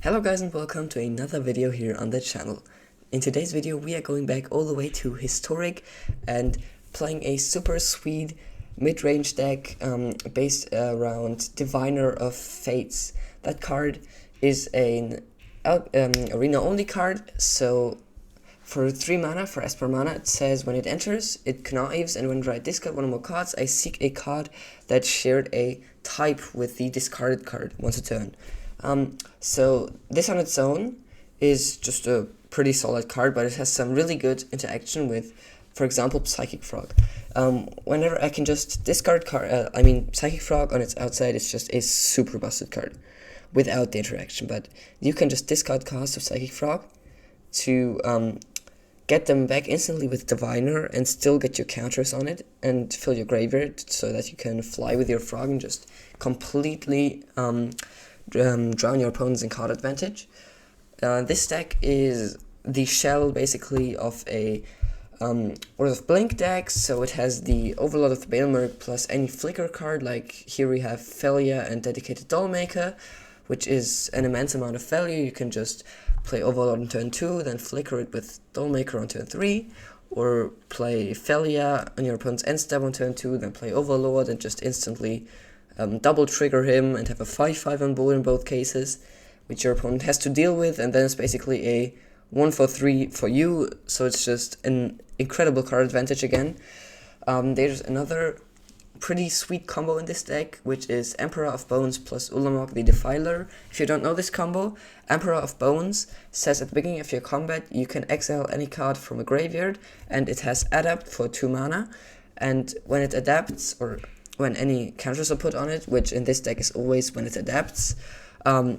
Hello guys and welcome to another video here on the channel. In today's video we are going back all the way to Historic and playing a super sweet mid-range deck based around Diviner of Fates. That card is an arena only card, so for 3 mana, for Esper mana, it says when it enters, it connives, and when I discard one or more cards, I seek a card that shared a type with the discarded card once a turn. So this on its own is just a pretty solid card, but it has some really good interaction with, for example, Psychic Frog. Whenever I can just discard card, Psychic Frog on its outside is just a super busted card without the interaction, but you can just discard cards of Psychic Frog to get them back instantly with Diviner and still get your counters on it and fill your graveyard so that you can fly with your frog and just completely drown your opponents in card advantage. This deck is the shell basically of a World of Blink deck, so it has the Overlord of the Balemurk plus any flicker card, like here we have Failure and Dedicated Dollmaker, which is an immense amount of value. You can just play Overlord on turn 2, then flicker it with Dollmaker on turn 3, or play Failure on your opponent's end step on turn 2, then play Overlord and just instantly double trigger him and have a 5/5 on board in both cases, which your opponent has to deal with, and then it's basically a 1/3 for you, so it's just an incredible card advantage again. There's another pretty sweet combo in this deck, which is Emperor of Bones plus Ulamog the Defiler. If you don't know this combo, Emperor of Bones says at the beginning of your combat you can exile any card from a graveyard, and it has Adapt for 2 mana, and when it adapts, or when any counters are put on it, which in this deck is always when it adapts,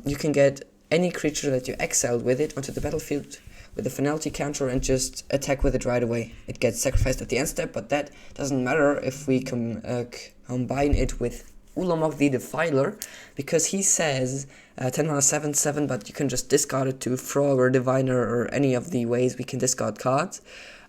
you can get any creature that you exiled with it onto the battlefield with a finality counter and just attack with it right away. It gets sacrificed at the end step, but that doesn't matter if we combine it with Ulamog the Defiler, because he says 10 mana 7/7, but you can just discard it to Frog or Diviner or any of the ways we can discard cards.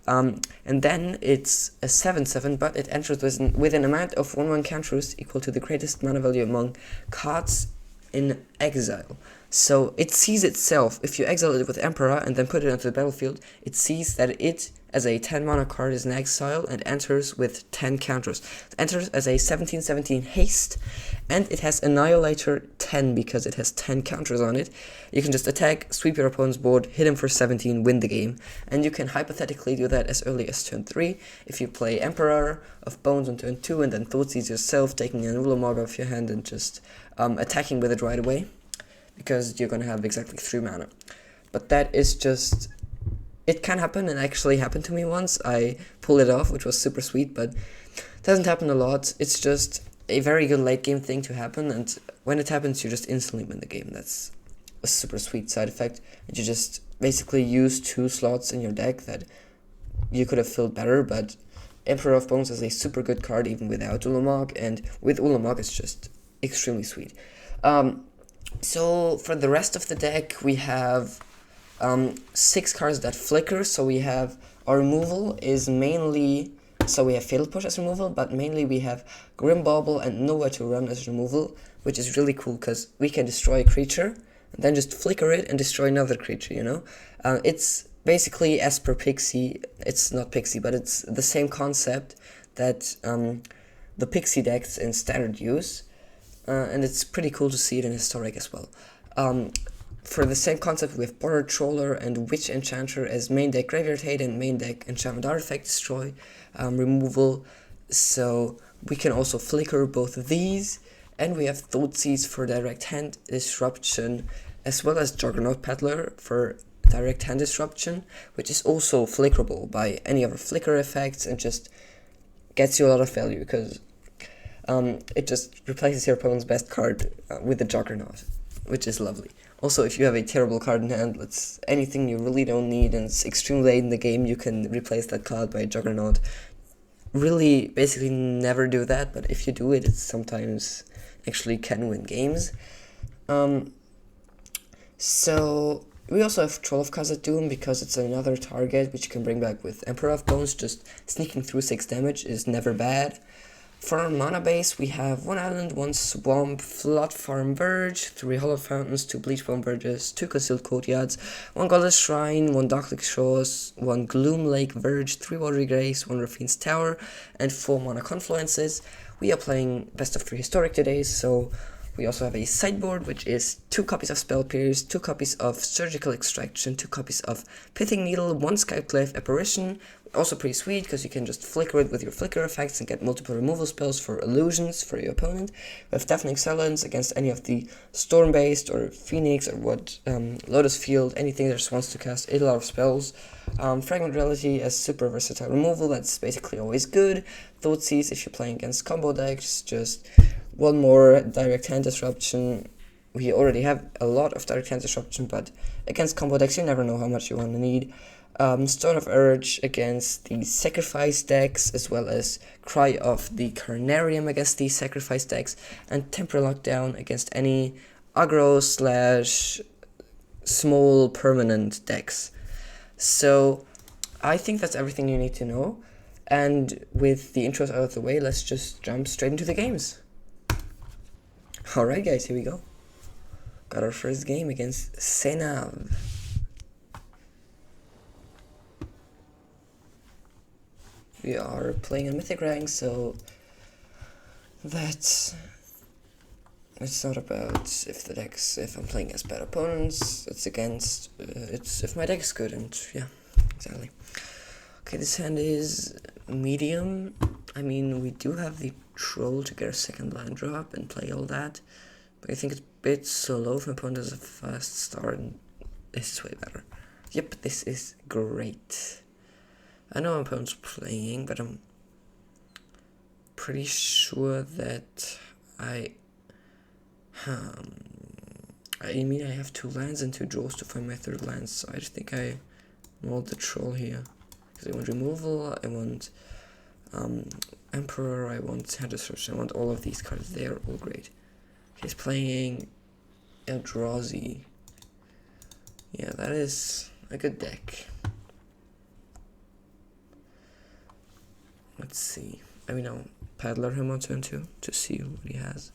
And then it's a 7/7, but it enters with an amount of 1/1 counters equal to the greatest mana value among cards in exile. So it sees itself, if you exile it with Emperor and then put it onto the battlefield, it sees that it, as a 10 mana card, is in exile and enters with 10 counters. It enters as a 17/17 haste, and it has Annihilator 10 because it has 10 counters on it. You can just attack, sweep your opponent's board, hit him for 17, win the game. And you can hypothetically do that as early as turn 3 if you play Emperor of Bones on turn 2 and then Thoughtseize yourself, taking an Ulamog off your hand and just attacking with it right away, because you're gonna have exactly 3 mana. But that is just, it can happen, and actually happened to me once. I pulled it off, which was super sweet, but it doesn't happen a lot. It's just a very good late game thing to happen, and when it happens you just instantly win the game. That's a super sweet side effect, and you just basically use 2 slots in your deck that you could have filled better. But Emperor of Bones is a super good card even without Ulamog, and with Ulamog it's just extremely sweet. So for the rest of the deck we have 6 cards that flicker. So we have, our removal is mainly, so we have Fatal Push as removal, but mainly we have Grim Bauble and Nowhere to Run as removal, which is really cool because we can destroy a creature and then just flicker it and destroy another creature, you know? It's basically Esper Pixie. It's not Pixie, but it's the same concept that the Pixie decks in Standard use. And it's pretty cool to see it in Historic as well. For the same concept, we have Border Troller and Witch Enchanter as main deck Graveyard Hate and main deck Enchantment Artifact Destroy removal. So we can also flicker both of these, and we have Thoughtseize for direct hand disruption, as well as Juggernaut Peddler for direct hand disruption, which is also flickerable by any other flicker effects and just gets you a lot of value because it just replaces your opponent's best card with the Juggernaut, which is lovely. Also, if you have a terrible card in hand, it's anything you really don't need and it's extremely late in the game, you can replace that card by a Juggernaut. Really, basically never do that, but if you do it, it sometimes actually can win games. So we also have Troll of Khazad-dûm because it's another target which you can bring back with Emperor of Bones. Just sneaking through 6 damage is never bad. For our mana base, we have 1 island, 1 swamp, Flood Farm Verge, 3 Hollow Fountains, 2 Bleachbone Verges, 2 Concealed Courtyards, 1 Godless Shrine, 1 Dark Lake Shores, 1 Gloom Lake Verge, 3 Watery Graves, 1 Raffine's Tower, and 4 Mana Confluences. We are playing best of 3 Historic today, so we also have a sideboard, which is 2 copies of Spell Pierce, 2 copies of Surgical Extraction, 2 copies of Pithing Needle, 1 Skyclave Apparition. Also pretty sweet, because you can just flicker it with your flicker effects and get multiple removal spells for illusions for your opponent. We have Deafening Silence against any of the Storm-based or Phoenix or what, Lotus Field, anything that just wants to cast a lot of spells. Fragment Reality as super versatile removal, that's basically always good. Thoughtseize if you're playing against combo decks, just 1 more Direct Hand Disruption. We already have a lot of Direct Hand Disruption, but against combo decks you never know how much you want to need. Stone of Urge against the Sacrifice decks, as well as Cry of the Carnarium against the Sacrifice decks, and Temporary Lockdown against any aggro / small permanent decks. So I think that's everything you need to know, and with the intros out of the way, let's just jump straight into the games. Alright guys, here we go. Got our first game against Senav. We are playing a mythic rank, so it's not about if I'm playing against bad opponents, it's if my deck is good, and yeah, exactly. Okay, this hand is medium. I mean, we do have the troll to get a second land drop and play all that, but I think it's a bit slow if my opponent has a fast start, and this is way better. Yep, this is great. I know my opponent's playing, but I'm pretty sure that I have 2 lands and 2 draws to find my 3rd land, so I just think I rolled the troll here. Because I want removal, I want Emperor, I want Hand Disruption, I want all of these cards, they are all great. He's playing Eldrazi. Yeah, that is a good deck. Let's see. I mean, I'll Paddler him on turn 2 to see what he has.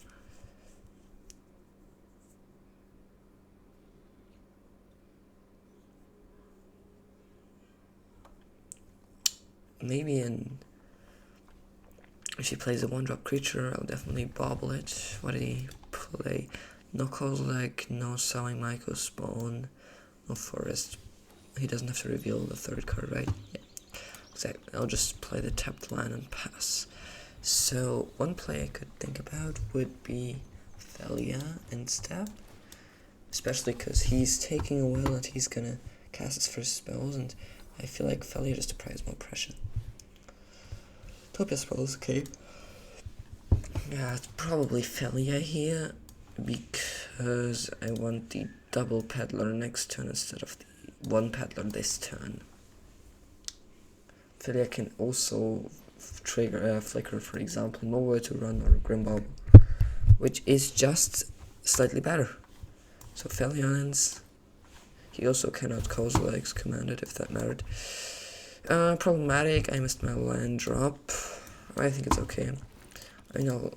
Maybe if he plays a 1-drop creature, I'll definitely bobble it. What did he play? No Kozilek, no Sowing Myco Spawn, no Forest. He doesn't have to reveal the 3rd card, right? Yeah. Exactly. I'll just play the tapped land and pass. So one play I could think about would be Thalia instead, especially because he's taking a while and he's gonna cast his first spells, and I feel like Thalia just applies more pressure. Topia spells, okay. Yeah, it's probably Thalia here because I want the double Paddler next turn instead of the 1 Paddler this turn. Thalia can also trigger Flicker, for example, Nowhere to Run or Grimbob, which is just slightly better. So Thalia lands. He also cannot Kozilek's commanded, if that mattered. Problematic, I missed my land drop. I think it's okay. I mean, I'll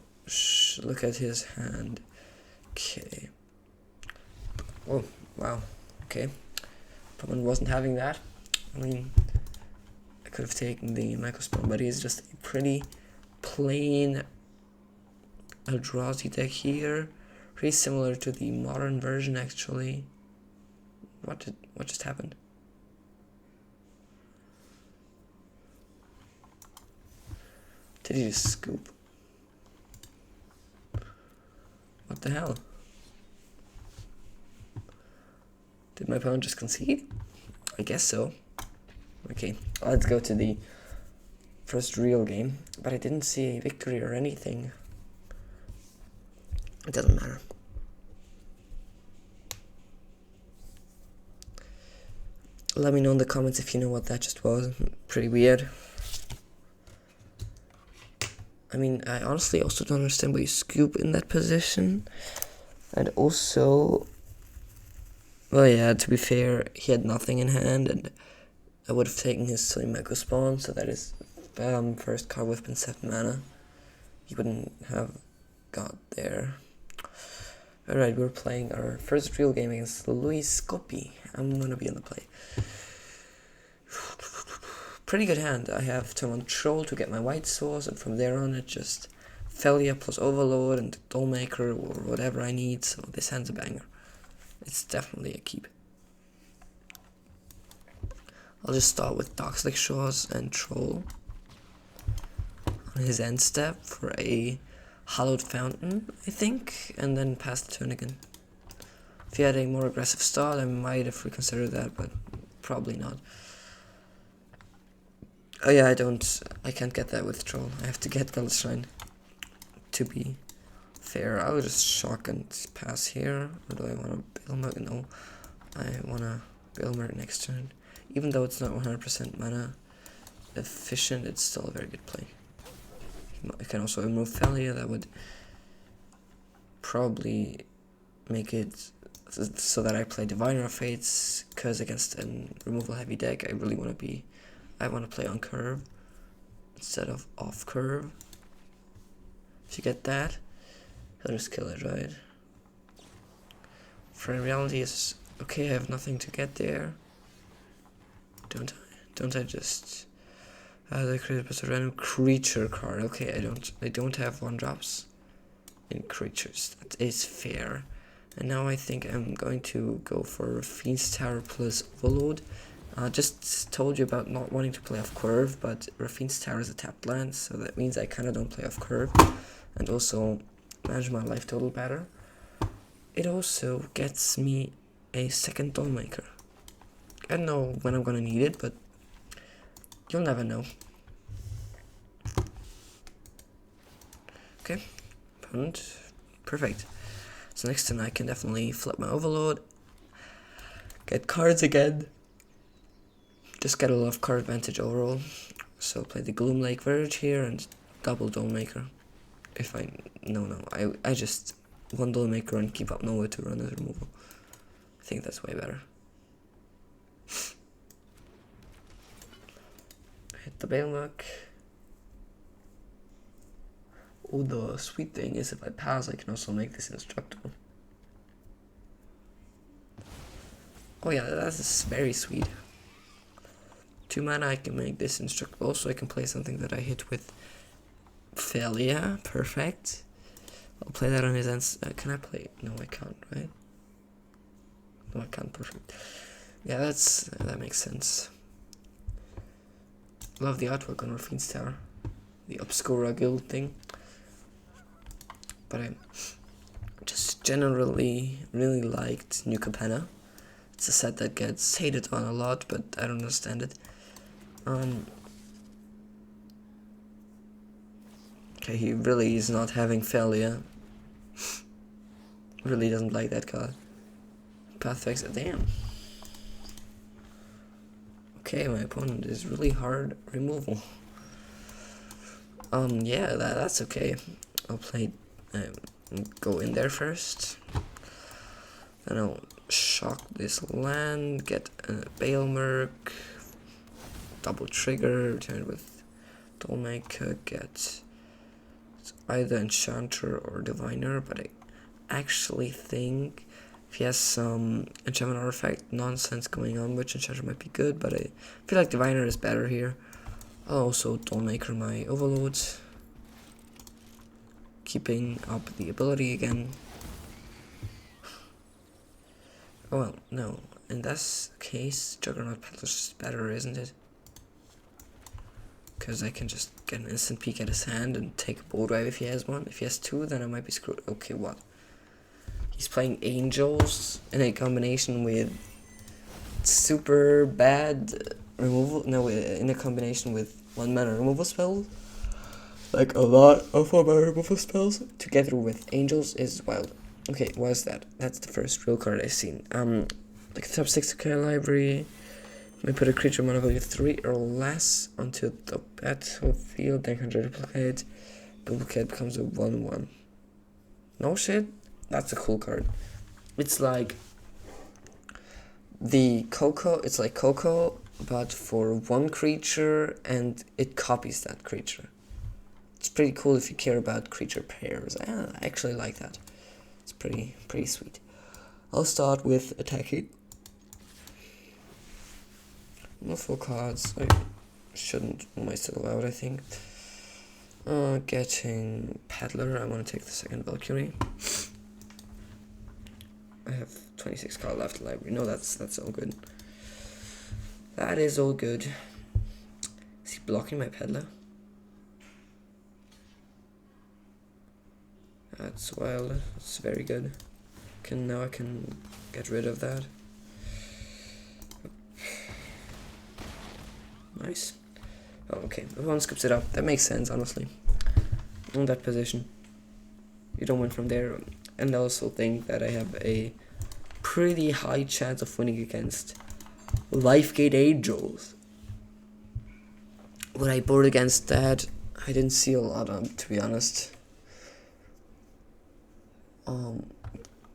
look at his hand. Okay. Oh, wow. Okay. Problem wasn't having that. I mean, I could have taken the Microspawn, but he's just a pretty plain Eldrazi deck here. Pretty similar to the modern version, actually. What just happened? Did he just scoop? What the hell? Did my opponent just concede? I guess so. Okay, let's go to the first real game. But I didn't see a victory or anything. It doesn't matter. Let me know in the comments if you know what that just was. Pretty weird. I mean, I honestly also don't understand why you scoop in that position. And also, well, yeah, to be fair, he had nothing in hand, and I would have taken his Silly Mako Spawn, so that is first card would have been 7 mana. he wouldn't have got there. Alright, we're playing our first real game against Luis Scopi. I'm gonna be on the play. Pretty good hand. I have turn on Troll to get my white source, and from there on it just Failure plus Overlord and Dollmaker or whatever I need, so this hand's a banger. It's definitely a keep. I'll just start with Darkslick Shores and Troll on his end step for a Hallowed Fountain, I think, and then pass the turn again. If he had a more aggressive start, I might have reconsidered that, but probably not. Oh yeah, I can't get that with Troll. I have to get Belcher. To be fair, I'll just shock and pass here. Or do I want to Balemurk? No, I want to Balemurk next turn. Even though it's not 100% mana efficient, it's still a very good play. I can also remove Failure. That would probably make it so that I play Diviner of Fates, because against a removal heavy deck, I want to play on curve instead of off curve. If you get that, he'll just kill it, right? For in reality, is okay. I have nothing to get there. Don't I just they create a random creature card? Okay, I don't have 1-drops in creatures. That is fair. And now I think I'm going to go for Fiend's Tower plus Overlord. Just told you about not wanting to play off curve, but Raffine's Tower is a tapped land, so that means I kind of don't play off curve, and also manage my life total better. It also gets me a second Dollmaker. I don't know when I'm gonna need it, but you'll never know. Okay, opponent, perfect. So next turn I can definitely flip my Overlord, get cards again. Just get a lot of card advantage overall. So play the Gloom Lake Verge here and double Dollmaker. If I just one Dollmaker and keep up nowhere to run as removal. I think that's way better. Hit the Balemurk. Oh, the sweet thing is if I pass, I can also make this indestructible. Oh yeah, that's very sweet. 2 mana, I can make this indestructible, so I can play something that I hit with Failure. Perfect. I'll play that on his end. Can I play? No, I can't, right? No, I can't. Perfect. Yeah, that makes sense. Love the artwork on Raffine's Tower. The Obscura Guild thing. But I just generally really liked New Capenna. It's a set that gets hated on a lot, but I don't understand it. Okay, he really is not having Failure. Really doesn't like that card. Path to Exile, damn. Okay, my opponent is really hard removal. Yeah, that's okay. I'll play, go in there first. Then I'll shock this land, get a Balemurk, double trigger, return with Dollmaker, get either Enchanter or Diviner, but I actually think if he has some enchantment artifact nonsense going on, which Enchanter might be good, but I feel like Diviner is better here. I'll also Dollmaker my Overlords, keeping up the ability again. Oh well, no. In this case, Juggernaut Peddler is better, isn't it? Because I can just get an instant peek at his hand and take a Bo3 if he has one. If he has 2, then I might be screwed. Okay, what? He's playing Angels in a combination with super bad removal. No, in a combination with 1 mana removal spell. Like a lot of 1 mana removal spells. Together with Angels is wild. Okay, what is that? That's the first real card I've seen. Like top 6 to library. May put a creature mana value 3 or less onto the battlefield, then can duplicate. Duplicate becomes a 1/1. No shit? That's a cool card. It's like the Coco, it's like Coco, but for 1 creature, and it copies that creature. It's pretty cool if you care about creature pairs. I actually like that. It's pretty sweet. I'll start with attacking. No full cards. I shouldn't myself out, I think. Getting Peddler. I want to take the second Valkyrie. I have 26 cards left in the library. No, that's all good. That is all good. Is he blocking my Peddler? That's wild. That's very good. Now I can get rid of that. Nice. Oh, okay. Everyone skips it up. That makes sense, honestly. In that position, you don't win from there. And I also think that I have a pretty high chance of winning against Lifegate Angels. When I board against that, I didn't see a lot of, to be honest.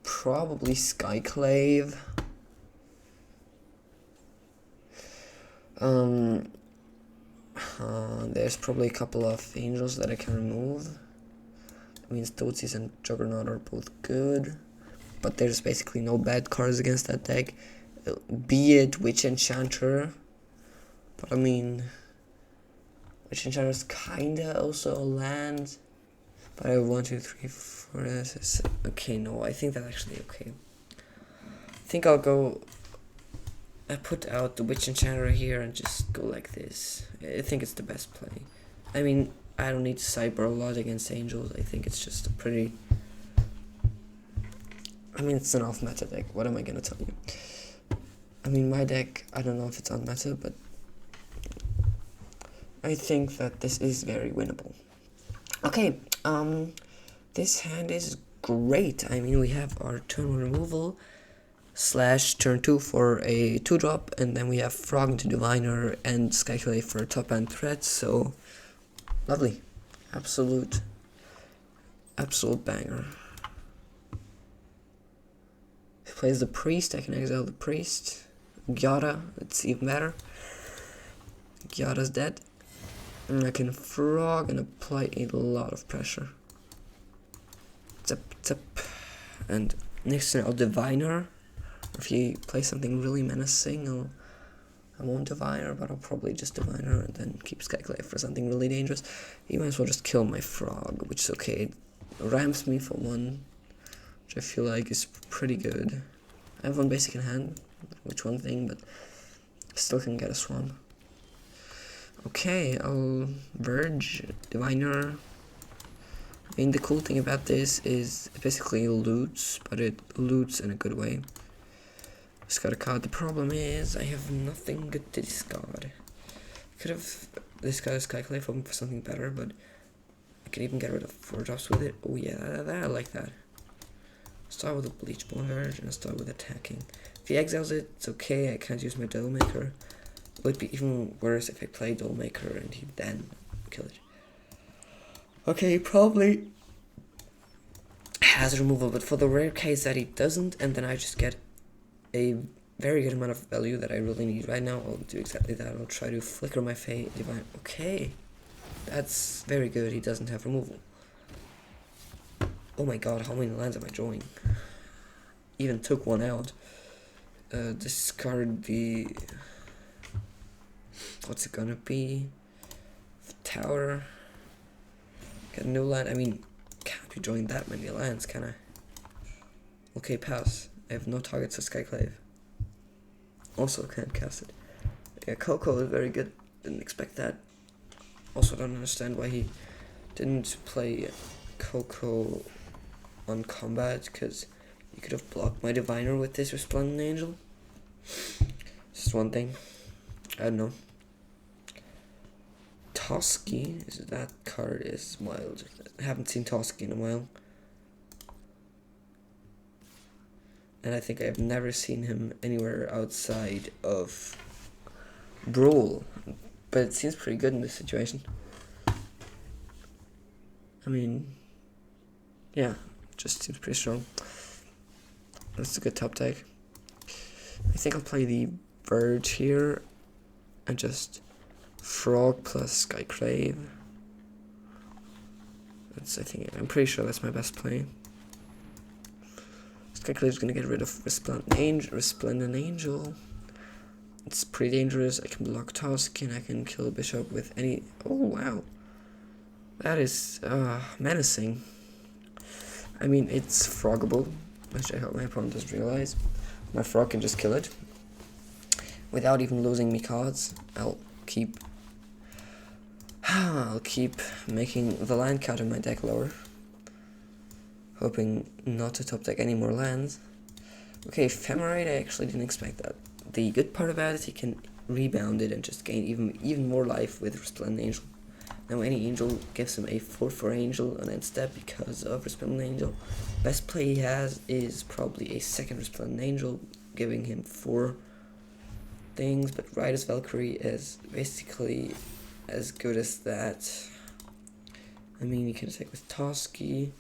Probably Skyclave. There's probably a couple of angels that I can remove. That means Thoughtseizes and Juggernaut are both good, but there's basically no bad cards against that deck. Be it Witch Enchanter, but I mean, Witch Enchanter is kinda also a land. But I have 1, 2, 3, 4. This is okay. No, I think that's actually okay. I think I'll go. I put out the Witch Enchanter here and just go like this. I think it's the best play. I mean, I don't need to cyber a lot against angels. I think it's just a pretty. I mean, it's an off meta deck. What am I gonna tell you? I mean, my deck. I don't know if it's on meta, but I think that this is very winnable. Okay. This hand is great. I mean, we have our turn 1 removal / turn 2 for a 2-drop, and then we have Frog into Diviner and Skyclave for a top end threat. So lovely, absolute banger. If he plays the Priest, I can exile the Priest. Gyara, it's even better. Gyara's dead. And I can Frog and apply a lot of pressure. Tap, tap. And next turn I'll Diviner. If he plays something really menacing, I won't Diviner, but I'll probably just Diviner and then keep Skyclave for something really dangerous. You might as well just kill my Frog, which is okay. It ramps me for 1, which I feel like is pretty good. I have 1 basic in hand, which one thing, but still can get a Swamp. Okay, I'll Verge, Diviner. I mean, the cool thing about this is it basically loots, but it loots in a good way. Discard a card. The problem is I have nothing good to discard. I could have discarded Skyclave hoping for something better, but I can even get rid of 4-drops with it. Oh yeah, I like that. Start with a Bleachbone Verge and I'll start with attacking. If he exiles it, it's okay. I can't use my Dollmaker. It would be even worse if I play Dollmaker and he then kill it. Okay, he probably has removal, but for the rare case that he doesn't, and then I just get a very good amount of value that I really need right now, I'll do exactly that. I'll try to flicker my Fate Divine. Okay, that's very good. He doesn't have removal. Oh my god, how many lands am I drawing? Even took 1 out. Discard the... What's it gonna be? Tower. Get a new land. I mean, can't be drawing that many lands, can I? Okay, pass. I have no targets for Skyclave. Also can't cast it. Yeah, Coco is very good. Didn't expect that. Also don't understand why he didn't play Coco on combat, because he could have blocked my Diviner with this Resplendent Angel. Just one thing. I don't know. Toski, that card is wild. I haven't seen Toski in a while. And I think I've never seen him anywhere outside of Brawl. But it seems pretty good in this situation. I mean, yeah, just seems pretty strong. That's a good top deck. I think I'll play the Verge here and just Frog plus Skyclave. I'm pretty sure that's my best play. This guy is gonna get rid of Resplendent Angel. It's pretty dangerous. I can block Tusk and I can kill a bishop with any. Oh wow, that is menacing. I mean, it's froggable, which I hope my opponent doesn't realize. My frog can just kill it without even losing me cards. I'll keep making the land count in my deck lower, hoping not to top deck any more lands. Okay, Ephemerate, I actually didn't expect that. The good part about it, he can rebound it and just gain even more life with Resplendent Angel. Now any angel gives him a 4/4 angel on end step because of Resplendent Angel. Best play he has is probably a second Resplendent Angel, giving him 4 things, but Riders Valkyrie is basically as good as that. I mean, you can attack with Toski,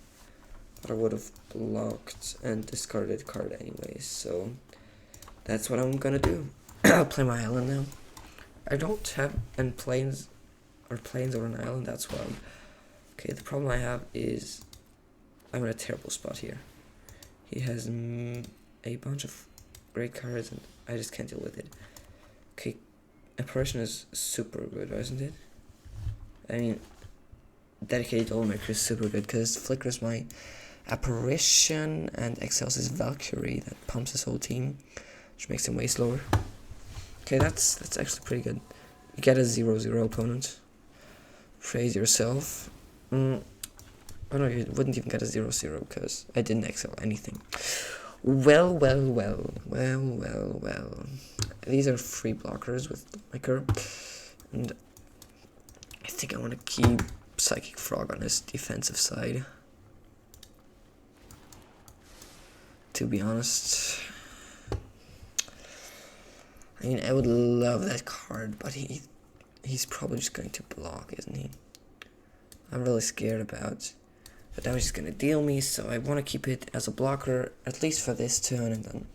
but I would have blocked and discarded a card anyways, so that's what I'm gonna do. I'll play my island now. I don't have any planes over an island, that's why. Okay, the problem I have is I'm in a terrible spot here. He has a bunch of great cards and I just can't deal with it. Okay, Apparition is super good, isn't it? I mean, Dedicated Balemurk is super good because flickers my Apparition and exiles his Valkyrie that pumps his whole team, which makes him way slower. Okay, that's actually pretty good. You get a 0/0 opponent. Praise yourself. Oh no, you wouldn't even get a 0/0 because I didn't exile anything. Well. These are free blockers with Maker, and I think I want to keep Psychic Frog on his defensive side. To be honest, I mean, I would love that card, but he's probably just going to block, isn't he? I'm really scared about. But now he's just going to deal me, so I want to keep it as a blocker, at least for this turn, and then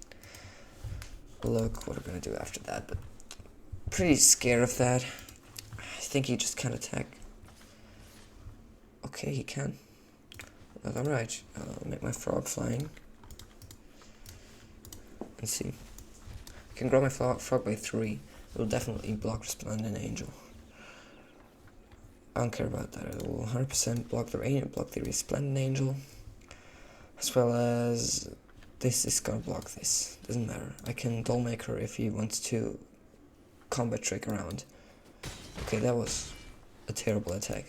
look what we're going to do after that. But pretty scared of that. I think he just can't attack. Okay, he can. Well, I'm right. I'll make my frog flying. Let's see. I can grow my frog by 3. It will definitely block Resplendent Angel. I don't care about that. It will 100% block the Resplendent Angel, as well as this is gonna block this. Doesn't matter. I can Dollmaker if he wants to combat trick around. Okay, that was a terrible attack.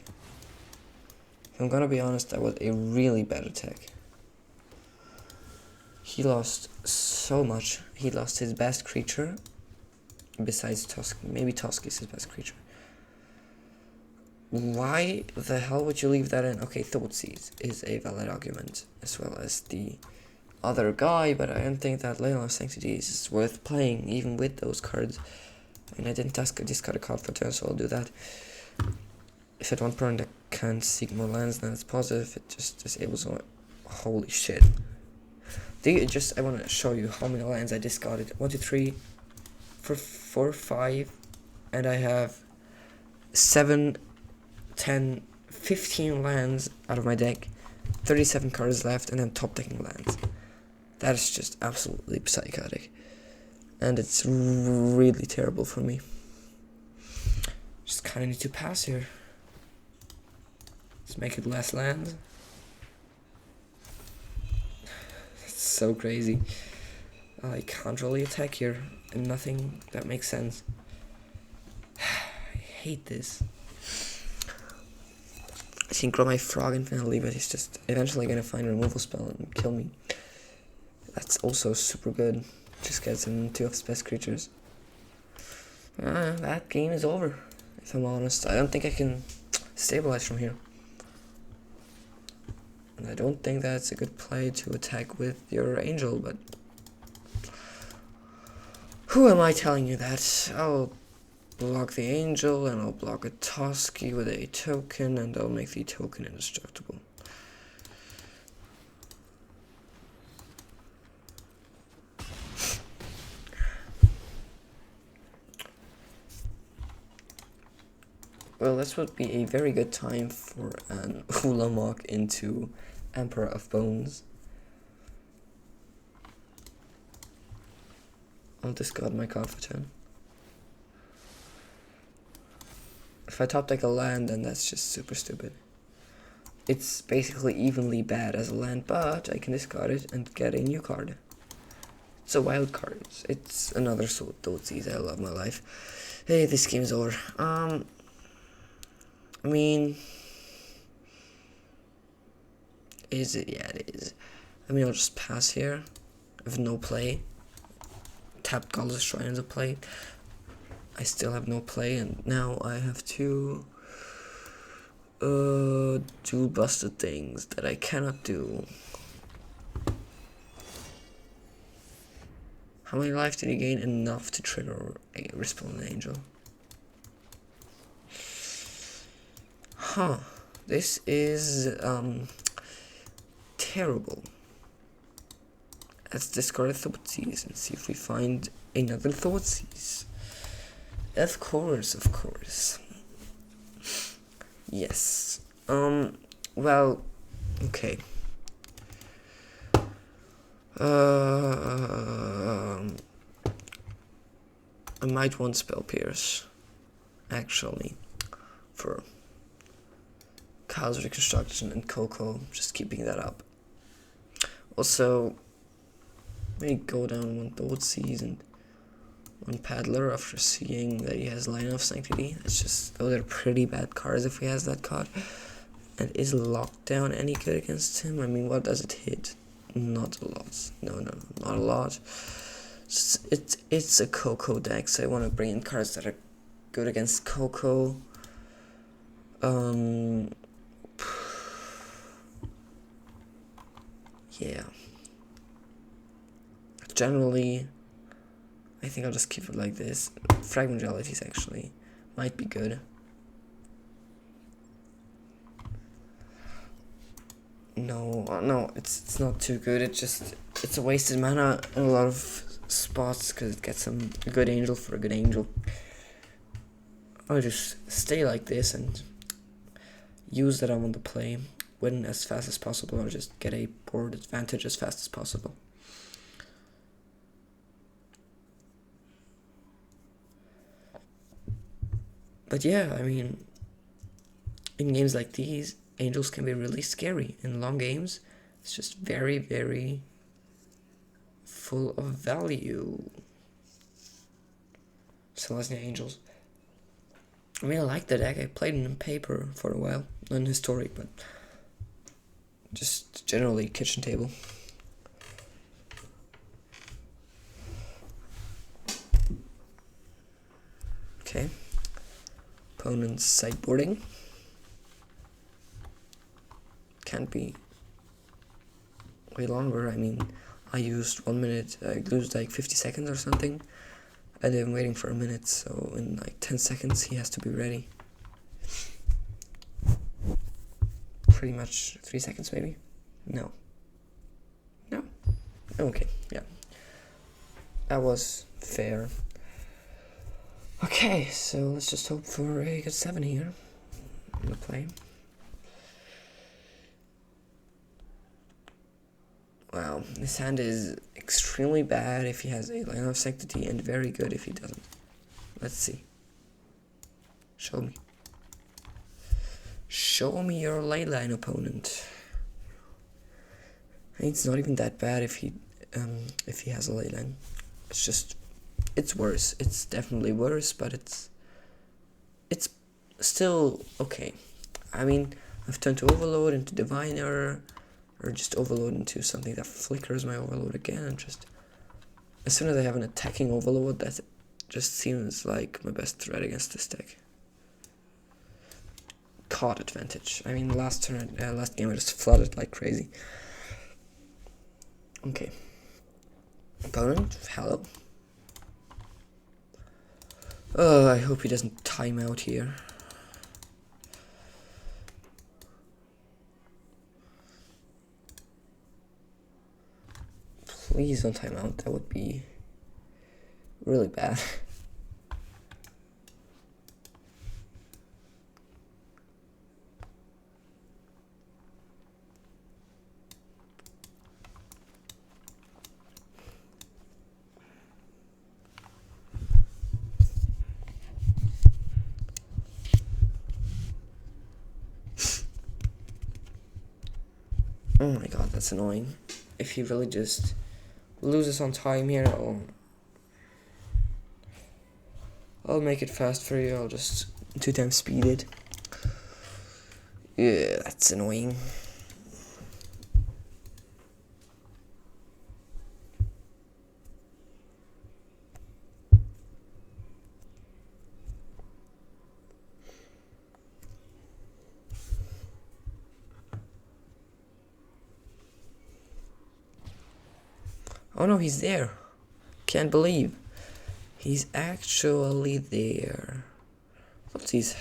If I'm gonna be honest, that was a really bad attack. He lost so much. He lost his best creature, besides Tusk. Maybe Tusk is his best creature. Why the hell would you leave that in? Okay, Thoughtseize is a valid argument, as well as the other guy, but I don't think that Leyline of Sanctity is worth playing, even with those cards. And I didn't discard a card for turn, so I'll do that. If at one point I can't seek more lands, then it's positive. It just disables all. Holy shit. I want to show you how many lands I discarded. 1, 2, 3, 4, 5, and I have 7, 10, 15 lands out of my deck, 37 cards left, and then top decking lands. That is just absolutely psychotic, and it's really terrible for me. Just kind of need to pass here. Let's make it less lands. That's so crazy. I can't really attack here, and nothing that makes sense. I hate this. I can grow my frog infinitely, but he's just eventually gonna find a removal spell and kill me. That's also super good. Just gets him 2 of his best creatures. That game is over, if I'm honest. I don't think I can stabilize from here. And I don't think that's a good play to attack with your angel, but who am I telling you that? I'll block the angel, and I'll block a Toski with a token, and I'll make the token indestructible. Well, this would be a very good time for an Ulamog into Emperor of Bones. I'll discard my card for turn. If I top deck a land, then that's just super stupid. It's basically evenly bad as a land, but I can discard it and get a new card. It's a wild card. It's another Thoughtseize. I love my life. Hey, this game's over. I mean, is it? Yeah, it is. I mean, I'll just pass here. I have no play. Tapped Godless Shrine into play. I still have no play, and now I have to do busted things that I cannot do. How many life did he gain? Enough to trigger a Respawn Angel. Huh. This is terrible. Let's discard a Thoughtseize and see if we find another Thoughtseize. Of course, of course. Yes. Well, okay. I might want Spell Pierce, actually, for Chaos Reconstruction and Coco, just keeping that up. Also, may go down one Thoughtseize and one Paddler after seeing that he has Line of Sanctity. It's just, those are pretty bad cards if he has that card. And is Lockdown any good against him? I mean, what does it hit? Not a lot. No, not a lot. It's a Coco deck, so I want to bring in cards that are good against Coco. Yeah. Generally, I think I'll just keep it like this. Fragment Realities actually might be good. No, it's not too good. It's a wasted mana in a lot of spots because it gets a good angel for a good angel. I'll just stay like this and use that I want to play, win as fast as possible, or just get a board advantage as fast as possible. But yeah, I mean, in games like these, angels can be really scary. In long games, it's just very, very full of value. Selesnya Angels. I mean, I like the deck. I played it in paper for a while. Not in Historic, but just generally kitchen table. Okay. Opponent's sideboarding. Can't be way longer. I mean, I used 1 minute, I used like 50 seconds or something, and I'm waiting for a minute, so in like 10 seconds he has to be ready. Pretty much 3 seconds maybe? No. Okay, yeah. That was fair. Okay, so let's just hope for a good 7 here in the play. Wow, this hand is extremely bad if he has a Line of Sanctity and very good if he doesn't. Let's see. Show me. Show me your leyline, opponent. I mean, it's not even that bad if he has a leyline. It's just, it's worse. It's definitely worse, but it's still okay. I mean, I've turned to Overlord into Diviner, or just Overload into something that flickers my Overload again, and just as soon as I have an attacking Overload, that just seems like my best threat against this deck. Card advantage. I mean, last game I just flooded like crazy. Okay. Opponent, hello. Oh, I hope he doesn't time out here. Please don't time out, that would be really bad. Oh my god, that's annoying. If he really just loses on time here, I'll make it fast for you. I'll just 2 times speed it. Yeah, that's annoying. Oh no, he's there. Can't believe. He's actually there. What's his...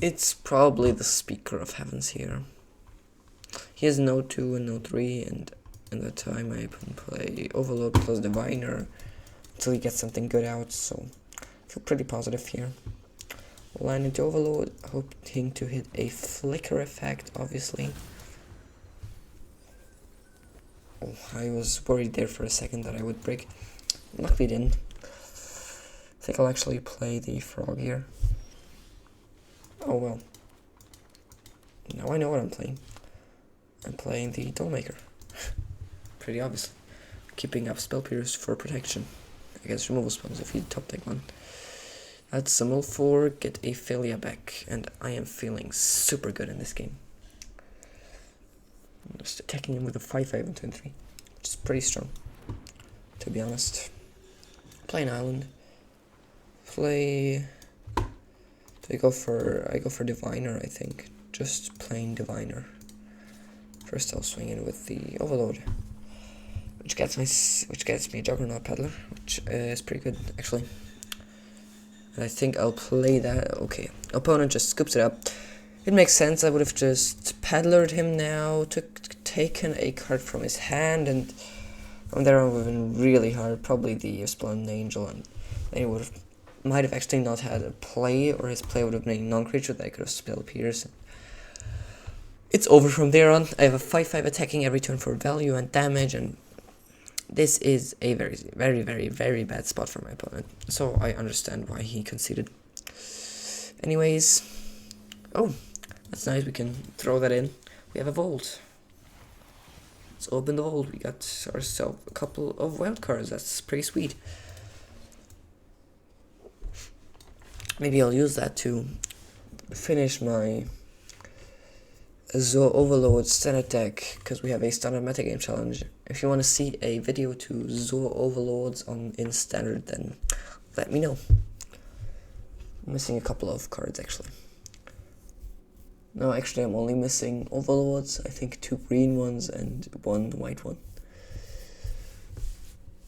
It's probably the Speaker of Heavens here. He has no 2 and no 3, and in that time I can play Overlord plus Diviner until he gets something good out, so I feel pretty positive here. Land into Overlord, hoping to hit a flicker effect, obviously. Oh, I was worried there for a second that I would break. Luckily didn't. I think I'll actually play the frog here. Oh well. Now I know what I'm playing. I'm playing the Dollmaker. Pretty obviously. Keeping up Spell Pierce for protection against removal spells if you top deck one. Add Summon 4, get a failure back, and I am feeling super good in this game. I'm just attacking him with a 5/5 and turn 3, which is pretty strong, to be honest. Play an island. Play. I go for Diviner, I think. Just plain Diviner. First I'll swing in with the Overlord, which gets me a Juggernaut Peddler, which is pretty good actually. And I think I'll play that. Okay, opponent just scoops it up. It makes sense. I would have just Peddlered him now, taken a card from his hand, and from there on would have been really hard. Probably the Splendid Angel, and then he might have actually not had a play, or his play would have been a non-creature that I could have Spell Pierce. It's over from there on. I have a 5/5 attacking every turn for value and damage, and this is a very, very, very, very bad spot for my opponent. So I understand why he conceded. Anyways, oh, that's nice. We can throw that in. We have a vault. Let's open the vault. We got ourselves a couple of wild cards. That's pretty sweet. Maybe I'll use that to finish my Overlord standard deck, because we have a standard metagame challenge. If you want to see a video to Overlords in standard, then let me know. I'm missing a couple of cards actually. No, actually I'm only missing Overlords, I think 2 green ones and 1 white one.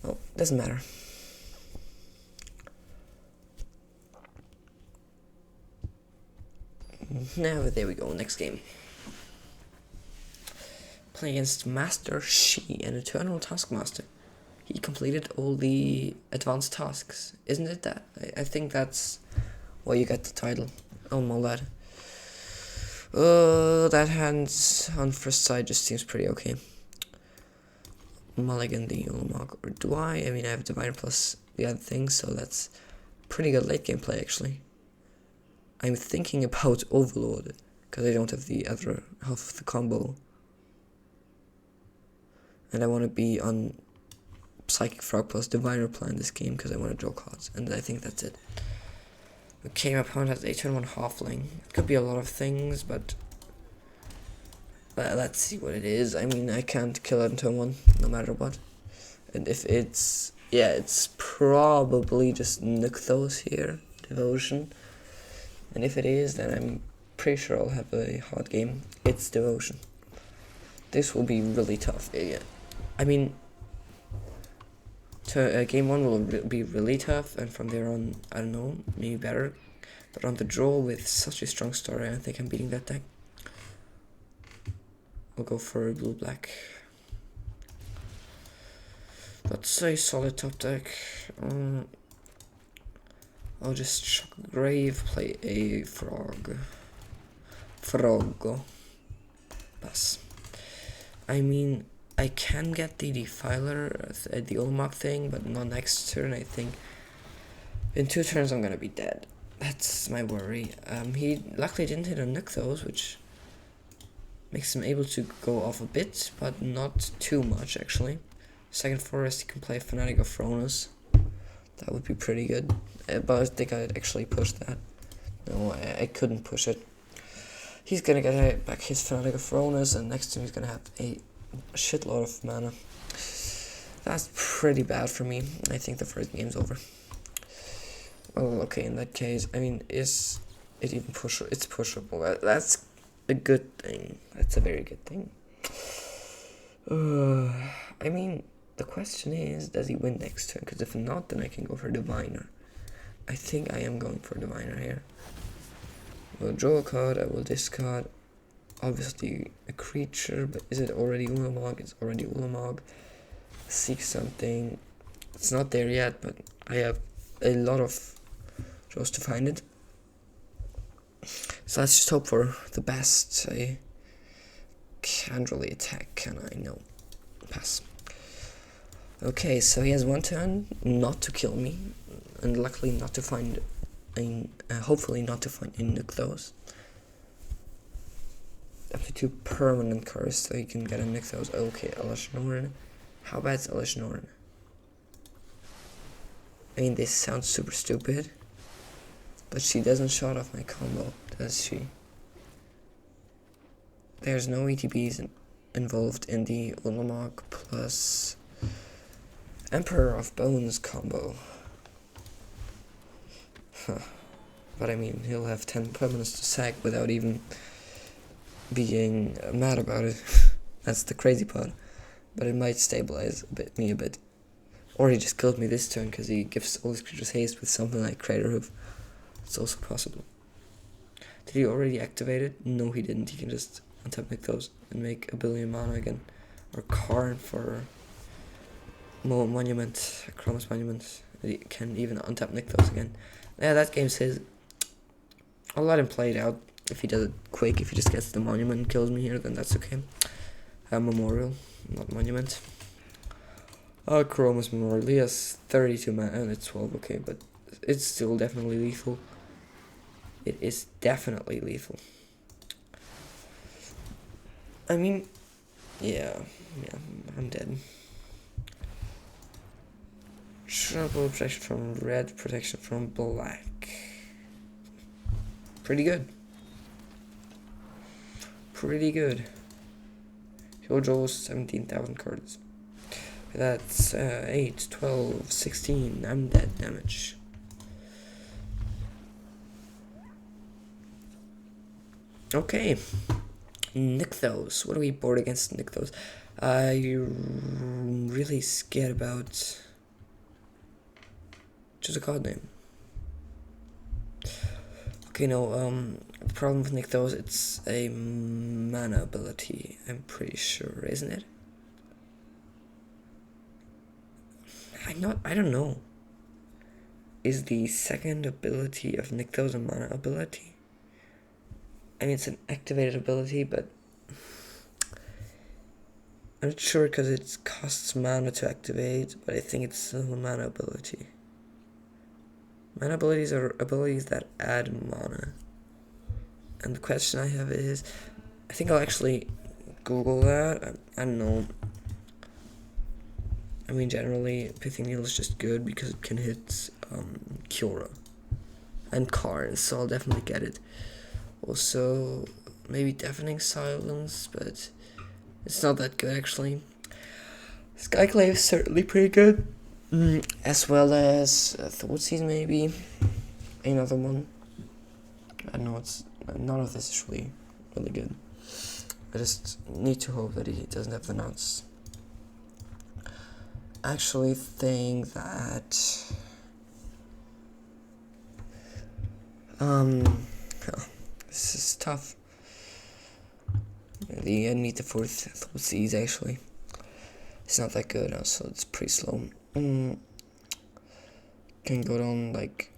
Oh, doesn't matter. Now there we go, next game. Play against Master Shi, an Eternal Taskmaster. He completed all the advanced tasks. Isn't it that? I think that's why you get the title. I'll mull that. That hand on first sight just seems pretty okay. Mulligan the Balemurk, or do I? I mean, I have Diviner plus the other things, so that's pretty good late game play actually. I'm thinking about Overlord, because I don't have the other half of the combo. And I want to be on Psychic Frog plus Diviner plan this game, because I want to draw cards, and I think that's it. Okay, my opponent has a turn 1 Halfling. It could be a lot of things, but let's see what it is. I mean, I can't kill it in turn 1, no matter what. And if it's... yeah, it's probably just Nykthos here, Devotion. And if it is, then I'm pretty sure I'll have a hard game. It's Devotion. This will be really tough. Yeah. I mean, game 1 will be really tough, and from there on, I don't know, maybe better. But on the draw with such a strong story, I think I'm beating that deck. I'll go for blue-black. That's a solid top deck. I'll just shock Grave, play a frog. Frogo. Pass. I mean, I can get the Defiler at the Balemurk thing, but not next turn. I think in 2 turns I'm gonna be dead. That's my worry. He luckily didn't hit a Nykthos, which Makes him able to go off a bit, but not too much actually. Second forest, he can play Fanatic of Thrones. That would be pretty good. But I think I'd actually push that. No, I couldn't push it. He's gonna get back his Fanatic of Thrones, and next turn he's gonna have a shitload of mana. That's pretty bad for me. I think the first game's over. Well, okay, in that case, I mean, is it even pushable? It's pushable. That's a good thing. That's a very good thing. I mean, the question is, does he win next turn? Because if not, then I can go for Diviner. I think I am going for Diviner here. I will draw a card, I will discard. Obviously a creature, but is it already Ulamog? It's already Ulamog. Seek something. It's not there yet, but I have a lot of draws to find it. So let's just hope for the best. I can't really attack, can I? No. Pass. Okay, so he has one turn not to kill me, and luckily not to find hopefully not to find a Nykthos. Up to 2 permanent cards, so you can get a Nykthos. Okay, Elish Norn. How bad's Elish Norn? I mean, this sounds super stupid, but she doesn't shut off my combo, does she? There's no ETBs involved in the Ulamog plus Emperor of Bones combo. Huh. But I mean, he'll have 10 permanents to sack without even being mad about it. That's the crazy part. But it might stabilize me a bit. Or he just killed me this turn because he gives all his creatures haste with something like Crater Hoof. It's also possible. Did he already activate it? No, he didn't. He can just untap Nykthos and make a billion mana again. Or Karn for Monument, Chromus Monument. He can even untap Nykthos again. Yeah, that game's his. I'll let him play it out. If he does it quick, if he just gets the Monument and kills me here, then that's okay. Memorial, not Monument. Chromus Memorial. He has 32 mana and it's 12, okay, but it's still definitely lethal. It is definitely lethal. I mean, yeah, I'm dead. Trouble protection from red, protection from black. Pretty good. Pretty good. He'll draw 17,000 cards. That's 8, 12, 16. I'm dead damage. Okay. Nykthos. What do we board against Nykthos? I'm really scared about. Choose a card name. Okay, no, the problem with Nykthos, it's a mana ability, I'm pretty sure, isn't it? I don't know. Is the second ability of Nykthos a mana ability? I mean, it's an activated ability, but I'm not sure because it costs mana to activate, but I think it's still a mana ability. Mana abilities are abilities that add mana. And the question I have is, I think I'll actually Google that. I don't know. I mean, generally, Pithing Needle is just good because it can hit Kiora and Karn, so I'll definitely get it. Also, maybe Deafening Silence, but it's not that good actually. Skyclave is certainly pretty good. As well as Thoughtseize maybe. Another one. I know it's none of this is really good. I just need to hope that he doesn't have the nuts. I actually think that this is tough. I need the 4th Thoughtseize actually. It's not that good also, it's pretty slow. Can go down like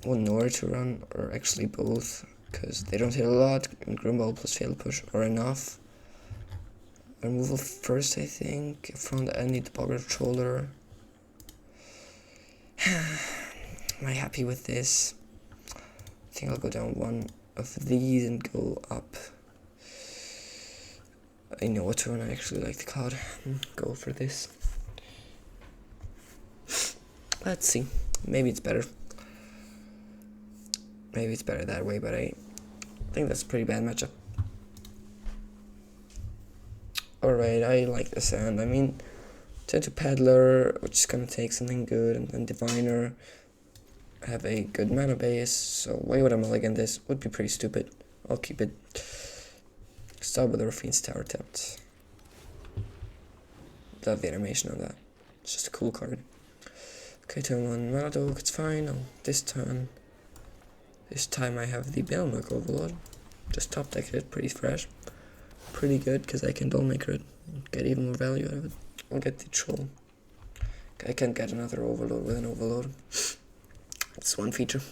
one nowhere to run, or actually both, because they don't hit a lot. Grimball plus Fatal Push are enough. Removal first, I think. From the end, need the Bogger Troller. Am I happy with this? I think I'll go down one of these and go up. I know what turn I actually like the card. Go for this. Let's see. Maybe it's better. Maybe it's better that way, but I think that's a pretty bad matchup. Alright, I like this hand. I mean, turn to Peddler, which is gonna take something good, and then Diviner. Have a good mana base, so why would I mulligan this? Would be pretty stupid. I'll keep it. Start with the Raffine's Tower Tapped. Love the animation on that. It's just a cool card. Okay, turn 1 Maladok, it's fine. Oh, this time I have the Balemurk Overlord. Just top deck it, pretty fresh. Pretty good, because I can Dollmaker it. Get even more value out of it. I'll get the Troll. I can't get another Overlord with an Overlord. It's one feature.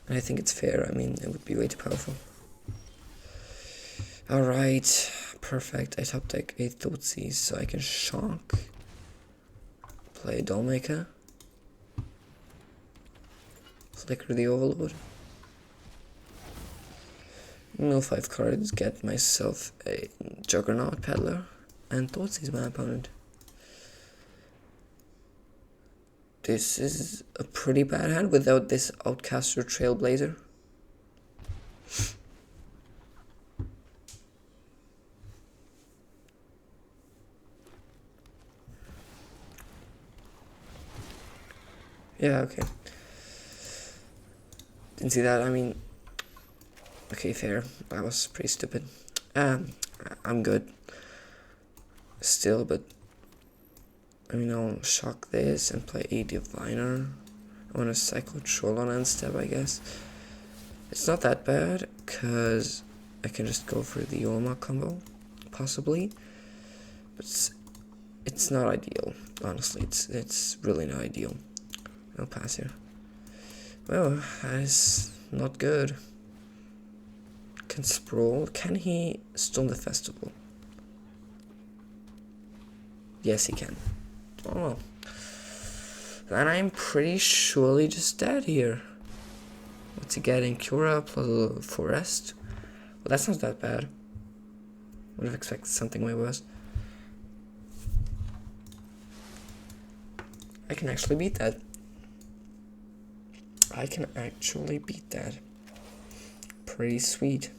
And I think it's fair. I mean, it would be way too powerful. Alright, perfect. I top deck a Thoughtseize, so I can shock. Play Dollmaker. Flicker the Overlord. No 5 cards, get myself a Juggernaut Peddler, and Thoughtseize my opponent. This is a pretty bad hand without this Outcaster Trailblazer. Yeah, okay. Didn't see that, I mean... Okay, fair. That was pretty stupid. I'm good. Still, but... I mean, I'll shock this and play a Diviner. I want to cycle Troll on end step, I guess. It's not that bad, because I can just go for the Yoma combo, possibly. But it's not ideal, honestly. It's really not ideal. I'll pass here. Well, that is not good. Can Sprawl. Can he Storm the Festival? Yes, he can. Oh well. Then I'm pretty surely just dead here. What's he getting? Cura plus a Forest? Well, that's not that bad. Would have expected something way worse. I can actually beat that. I can actually beat that. Pretty sweet.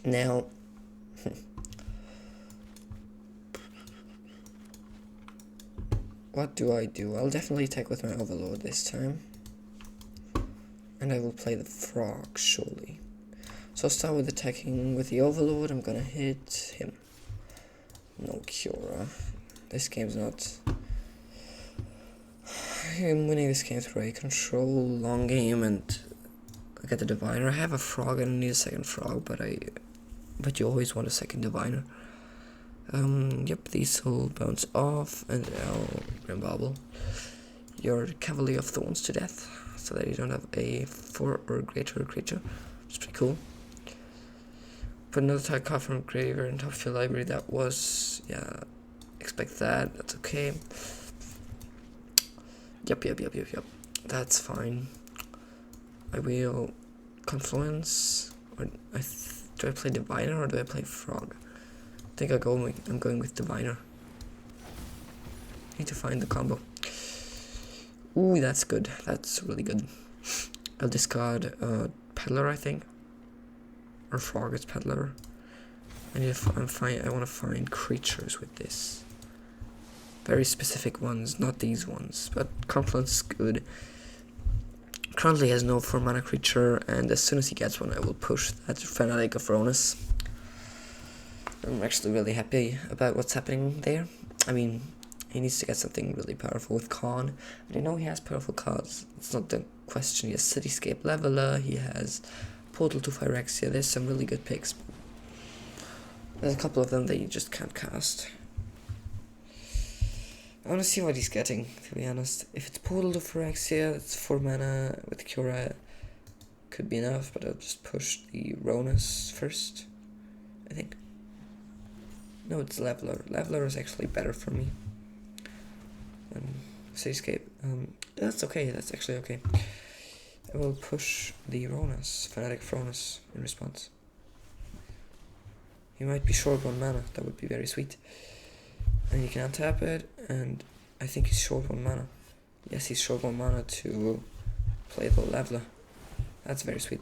Now, what do? I'll definitely attack with my Overlord this time. And I will play the Frog, surely. So I'll start with attacking with the Overlord. I'm gonna hit him. No Cura. This game's not... I'm winning this game through a control, long game, and I get the Diviner. I have a Frog, I don't need a second Frog, but you always want a second Diviner. Yep, these will bounce off, and I'll Grimbobble your Cavalier of Thorns to death, so that you don't have a 4 or greater creature. It's pretty cool. Put another type card from Graveyard on top of your library. That was, yeah, expect that. That's okay. Yep. That's fine. I will Confluence, or do I play Diviner or do I play Frog? I think I'm going with Diviner. Need to find the combo. Ooh, that's good. That's really good. I'll discard Peddler, I think, or Frog is Peddler. And if I want to find creatures with this. Very specific ones, not these ones, but Confluence is good. Currently has no 4 mana creature, and as soon as he gets one, I will push that Fanatic of Ronus. I'm actually really happy about what's happening there. I mean, he needs to get something really powerful with Khan. And I know he has powerful cards. It's not the question. He has Cityscape Leveler, he has Portal to Phyrexia. There's some really good picks. There's a couple of them that you just can't cast. I want to see what he's getting, to be honest. If it's Portal to Phyrexia, it's 4 mana with Cura. Could be enough, but I'll just push the Ronus first, I think. No, it's Leveler. Leveler is actually better for me. Cityscape. That's okay, that's actually okay. I will push the Ronus, Fanatic Ronus, in response. He might be short 1 mana. That would be very sweet. And you can untap it, and I think he's short 1 mana. Yes, he's short 1 mana to play the Leveler. That's very sweet.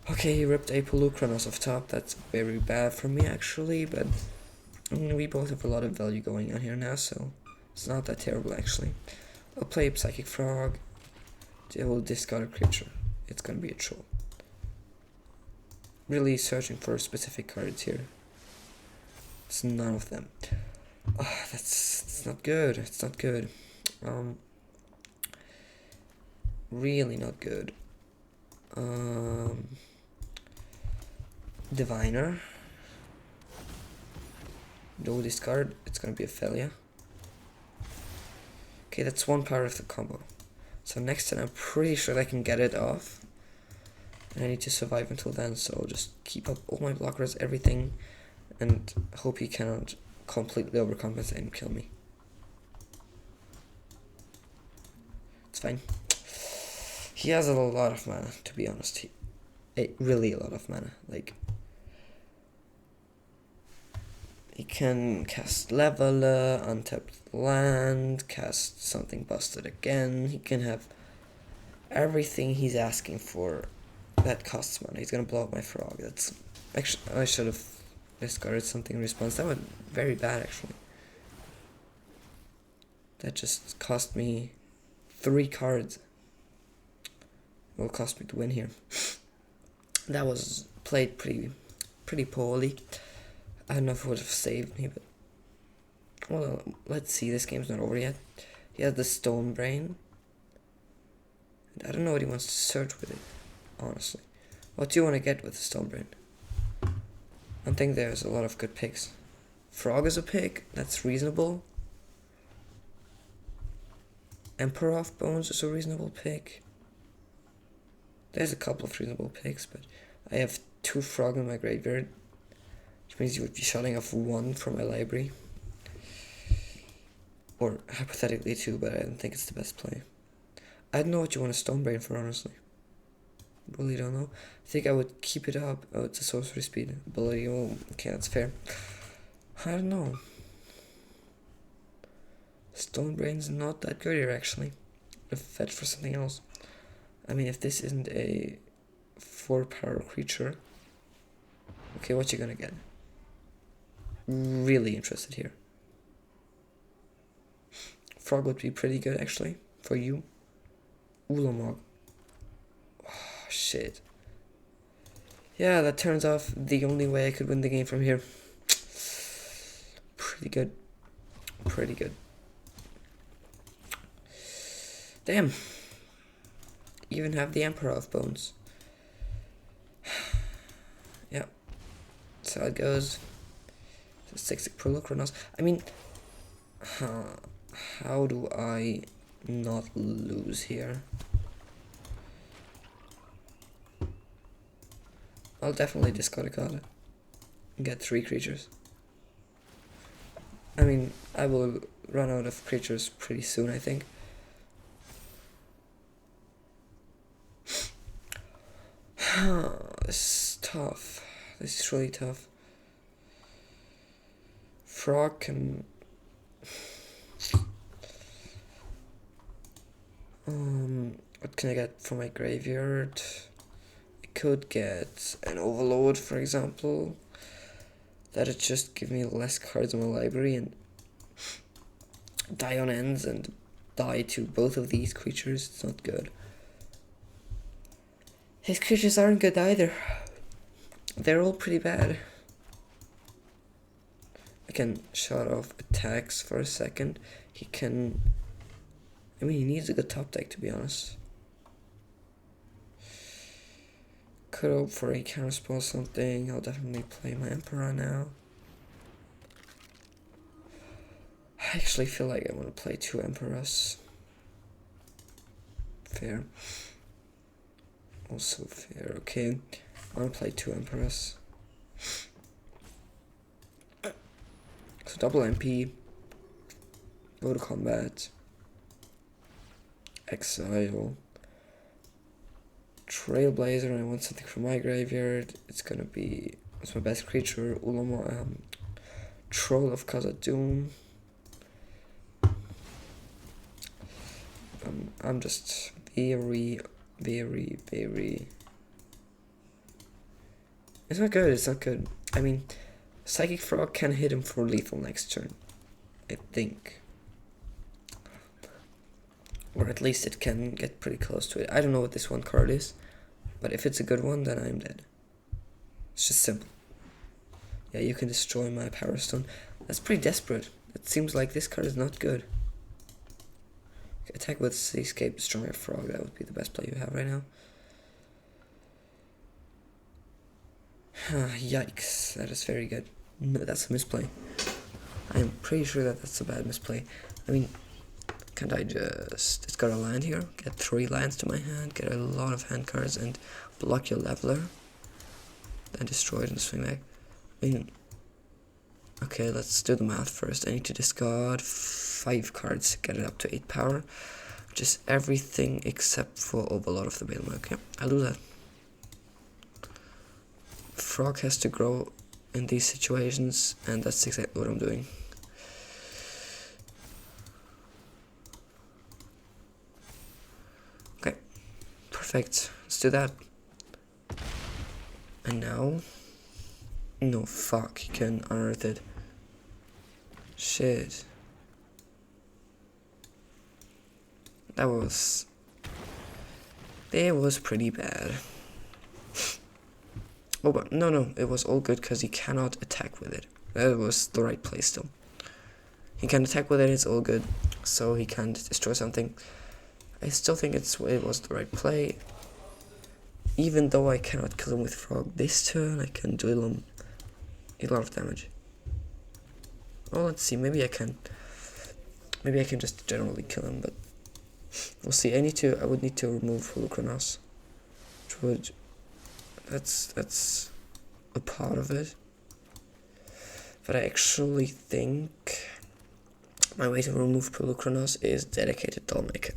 Okay, he ripped a Polukranos off top. That's very bad for me actually, but we both have a lot of value going on here now, so it's not that terrible actually. I'll play a Psychic Frog. They will discard a creature. It's gonna be a troll. Really searching for specific cards here. It's none of them. Oh, that's not good. It's not good. Really not good. Diviner. No discard. It's gonna be a failure. Okay, that's 1 power of the combo. So next turn I'm pretty sure I can get it off. And I need to survive until then, so I'll just keep up all my blockers, everything, and hope he cannot completely overcompensate and kill me. It's fine. He has a lot of mana, to be honest. Really a lot of mana. Like, he can cast Leveler, untap land, cast something busted again. He can have everything he's asking for that costs mana. He's gonna blow up my frog. That's actually, I should have discarded something in response. That was very bad actually. That just cost me 3 cards. It will cost me to win here. That was played pretty poorly. I don't know if it would have saved me, but well, let's see. This game's not over yet. He has the Stone Brain. I don't know what he wants to search with it, honestly. What do you want to get with the Stone Brain? I think there's a lot of good picks. Frog is a pick, that's reasonable. Emperor of Bones is a reasonable pick. There's a couple of reasonable picks, but I have 2 frog in my graveyard, which means you would be shutting off 1 from my library. Or hypothetically 2, but I don't think it's the best play. I don't know what you want a Stone Brain for, honestly. Really don't know. I think I would keep it up. Oh, it's a sorcery speed ability. Oh, okay, that's fair. I don't know. Stone Brain's not that good here, actually. I've fetched for something else. I mean, if this isn't a 4 power creature. Okay, what you gonna get? Really interested here. Frog would be pretty good, actually, for you. Ulamog. Oh, shit. Yeah, that turns off the only way I could win the game from here. Pretty good. Pretty good. Damn. Even have the Emperor of Bones. Yeah. That's how it goes. 6 Prolochronos. I mean, how do I not lose here? I'll definitely discard a card and get 3 creatures. I mean, I will run out of creatures pretty soon, I think. This is tough. This is really tough. Frog can... what can I get from my graveyard? I could get an Overlord, for example. That'd just give me less cards in my library and die on ends and die to both of these creatures. It's not good. His creatures aren't good either. They're all pretty bad. I can shut off attacks for a second. He can... I mean, he needs a good top deck, to be honest. Could hope for a counterspell something. I'll definitely play my Emperor now. I actually feel like I want to play 2 Emperors. Fair. Also fair. Okay. I want to play 2 Emperors. So double MP. Go to combat. Exile. Trailblazer, and I want something from my graveyard. It's gonna be It's my best creature, Ulama, Troll of Khazad-dûm. I'm just very... It's not good, it's not good. I mean, Psychic Frog can hit him for lethal next turn, I think. Or at least it can get pretty close to it. I don't know what this one card is, but if it's a good one, then I'm dead. It's just simple. Yeah, you can destroy my Power Stone. That's pretty desperate. It seems like this card is not good. Attack with Seascape, Destroy a Frog. That would be the best play you have right now. Yikes, that is very good. No, that's a misplay. I'm pretty sure that that's a bad misplay. I mean, can't I just... It's got a land here. Get 3 lands to my hand, get a lot of hand cards, and block your leveler. Then destroy it and swing back. I mean... Okay, let's do the math first. I need to discard 5 cards, get it up to 8 power. Which is everything except for Overlord of the Balemurk. Yeah, I'll do that. Frog has to grow in these situations, and that's exactly what I'm doing. Okay, perfect. Let's do that. And now... No, fuck, he can unearth it. Shit. That was pretty bad. Oh, but no, it was all good because he cannot attack with it. That was the right play still. He can attack with it, it's all good. So he can't destroy something. I still think it was the right play. Even though I cannot kill him with Frog this turn, I can deal him a lot of damage. Oh, let's see, maybe I can just generally kill him, but we'll see. I would need to remove Holocronos, which would, that's a part of it. But I actually think my way to remove Holocronos is Dedicated Dollmaker.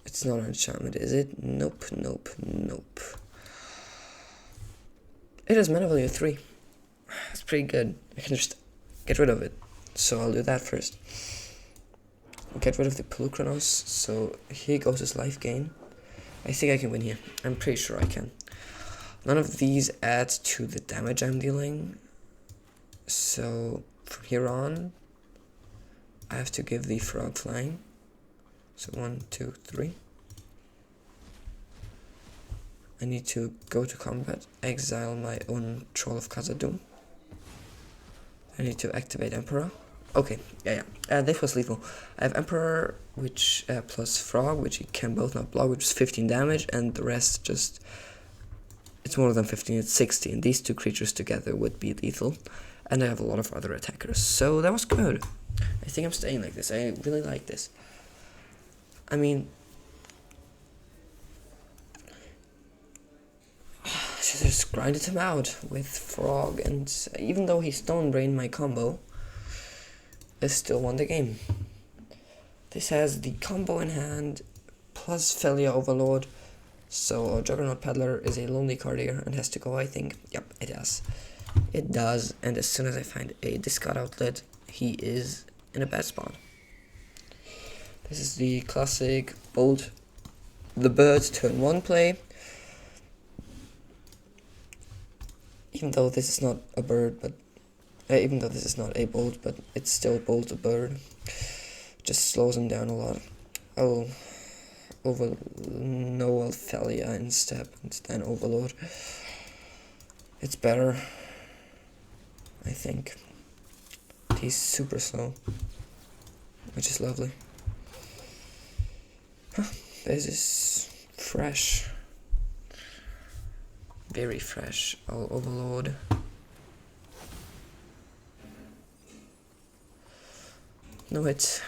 It's not an enchantment, is it? Nope. It is mana value 3. That's pretty good. I can just get rid of it. So I'll do that first. Get rid of the Holocronos. So here goes his life gain. I think I can win here. I'm pretty sure I can. None of these add to the damage I'm dealing. So from here on, I have to give the Frog flying. So 1, 2, 3. I need to go to combat, exile my own Troll of Khazad-dûm. I need to activate Emperor. Okay, yeah. This was lethal. I have Emperor, which plus Frog, which he can both not block, which is 15 damage, and the rest just... It's more than 15, it's 16. These 2 creatures together would be lethal. And I have a lot of other attackers, so that was good. I think I'm staying like this. I really like this. I mean... I just grinded him out with Frog, and even though he Stone Brained my combo, I still won the game. This has the combo in hand, plus Felia Overlord, so Juggernaut Peddler is a lonely card here and has to go, I think. Yep, it does. It does, and as soon as I find a discard outlet, he is in a bad spot. This is the classic Bolt the Bird turn 1 play. Even though this is not a bird, but even though this is not a bolt, but it's still Bolt the Bird. Just slows him down a lot. I'll Felia instead, and then Overlord. It's better, I think. He's super slow, which is lovely. This is fresh. Very fresh. I'll Overlord. No hit.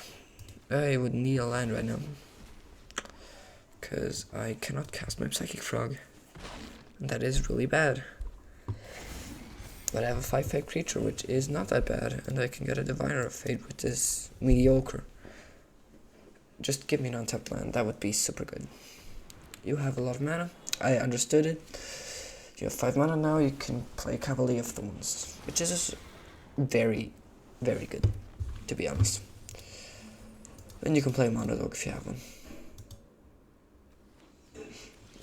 I would need a land right now, because I cannot cast my Psychic Frog, and that is really bad. But I have a 5/5 creature, which is not that bad, and I can get a Diviner of Fate, which is mediocre. Just give me an untapped land, that would be super good. You have a lot of mana, I understood it. You have 5 mana now, you can play Cavalier of Thorns, which is very, very good, to be honest. And you can play Monodog if you have one.